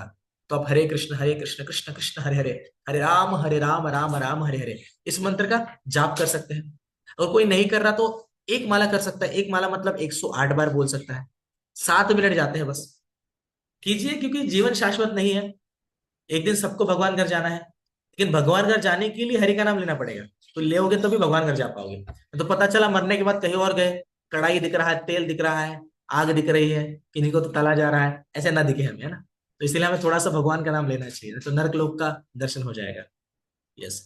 तो आप हरे कृष्ण कृष्ण कृष्ण हरे हरे, हरे राम राम राम हरे हरे, इस मंत्र का जाप कर सकते हैं। और कोई नहीं कर रहा तो एक माला कर सकता है। एक माला मतलब 108 बार बोल सकता है। 7 मिनट जाते हैं बस। कीजिए, क्योंकि जीवन शाश्वत नहीं है। एक दिन सबको भगवान घर जाना है, लेकिन भगवान घर जाने के लिए हरि का नाम लेना पड़ेगा। तो लेोगे तभी भगवान घर जा पाओगे। तो पता चला मरने के बाद कहीं और गए, कढ़ाई दिख रहा है, तेल दिख रहा है, आग दिख रही है, किन्हीं को तो तला जा रहा है, ऐसे ना दिखे हमें, है ना। तो इसलिए हमें थोड़ा सा भगवान का नाम लेना चाहिए, तो नर्क लोक का दर्शन हो जाएगा। Yes,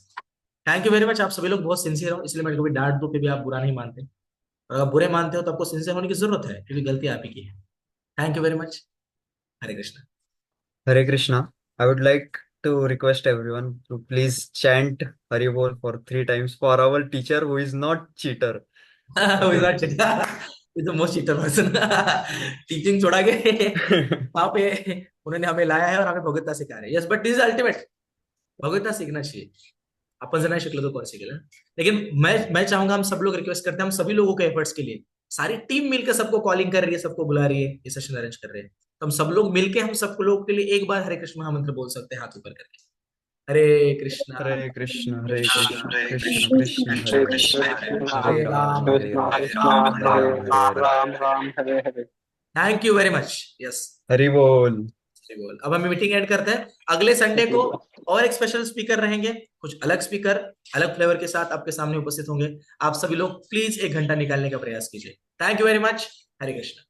thank you very much. आप सभी लोग बहुत सिंसियर हो, इसलिए मैं कभी डांट दूं फिर भी आप बुरा नहीं मानते। और अगर बुरे मानते हो तो आपको सिंसियर होने की जरूरत है, क्योंकि गलती आप ही की है। Thank you very much. Hare Krishna. Hare Krishna. I would like to request everyone to please chant Hari Bol for 3 times for our teacher who is not cheater. Okay. विराट चिट्टा is the most cheater person. Teaching छोड़ा के वहां पे उन्होंने हमें लाया है और हमें भगवत्ता सिखा रहे हैं। Yes, but this is ultimate. भगवत्ता सीखना चाहिए। आपण जर नाही शिकलो तो कौन सीखेगा। लेकिन मैं चाहूंगा, हम सब लोग रिक्वेस्ट करते हैं, हम सभी लोगों के एफर्ट्स के लिए, सारी टीम मिलकर सबको कॉलिंग कर रही है, सबको बुला रही है, ये सेशन अरेंज कर रहे हैं। तो हम सब लोग मिलके हम सब लोग के लिए एक बार हरे कृष्ण महामंत्र बोल सकते हैं हाथ ऊपर करके। Hare Krishna Hare Krishna, Hare Krishna Krishna, Krishna Krishna Krishna, Hare Hare Krishna Hare, Krishna Hare Hare Ram, Ram Hare Krishna Ram, Krishna Ram Hare Ram, Hare Ram Hare. Ram Ram Hare Hare. Thank you very much. Yes, Hari Bol. बोल। अब हम मीटिंग एंड करते हैं। अगले संडे को और एक स्पेशल स्पीकर रहेंगे, कुछ अलग स्पीकर अलग फ्लेवर के साथ आपके सामने उपस्थित होंगे। आप सभी लोग प्लीज 1 घंटा निकालने का प्रयास कीजिए। Thank you very much. Hare Krishna.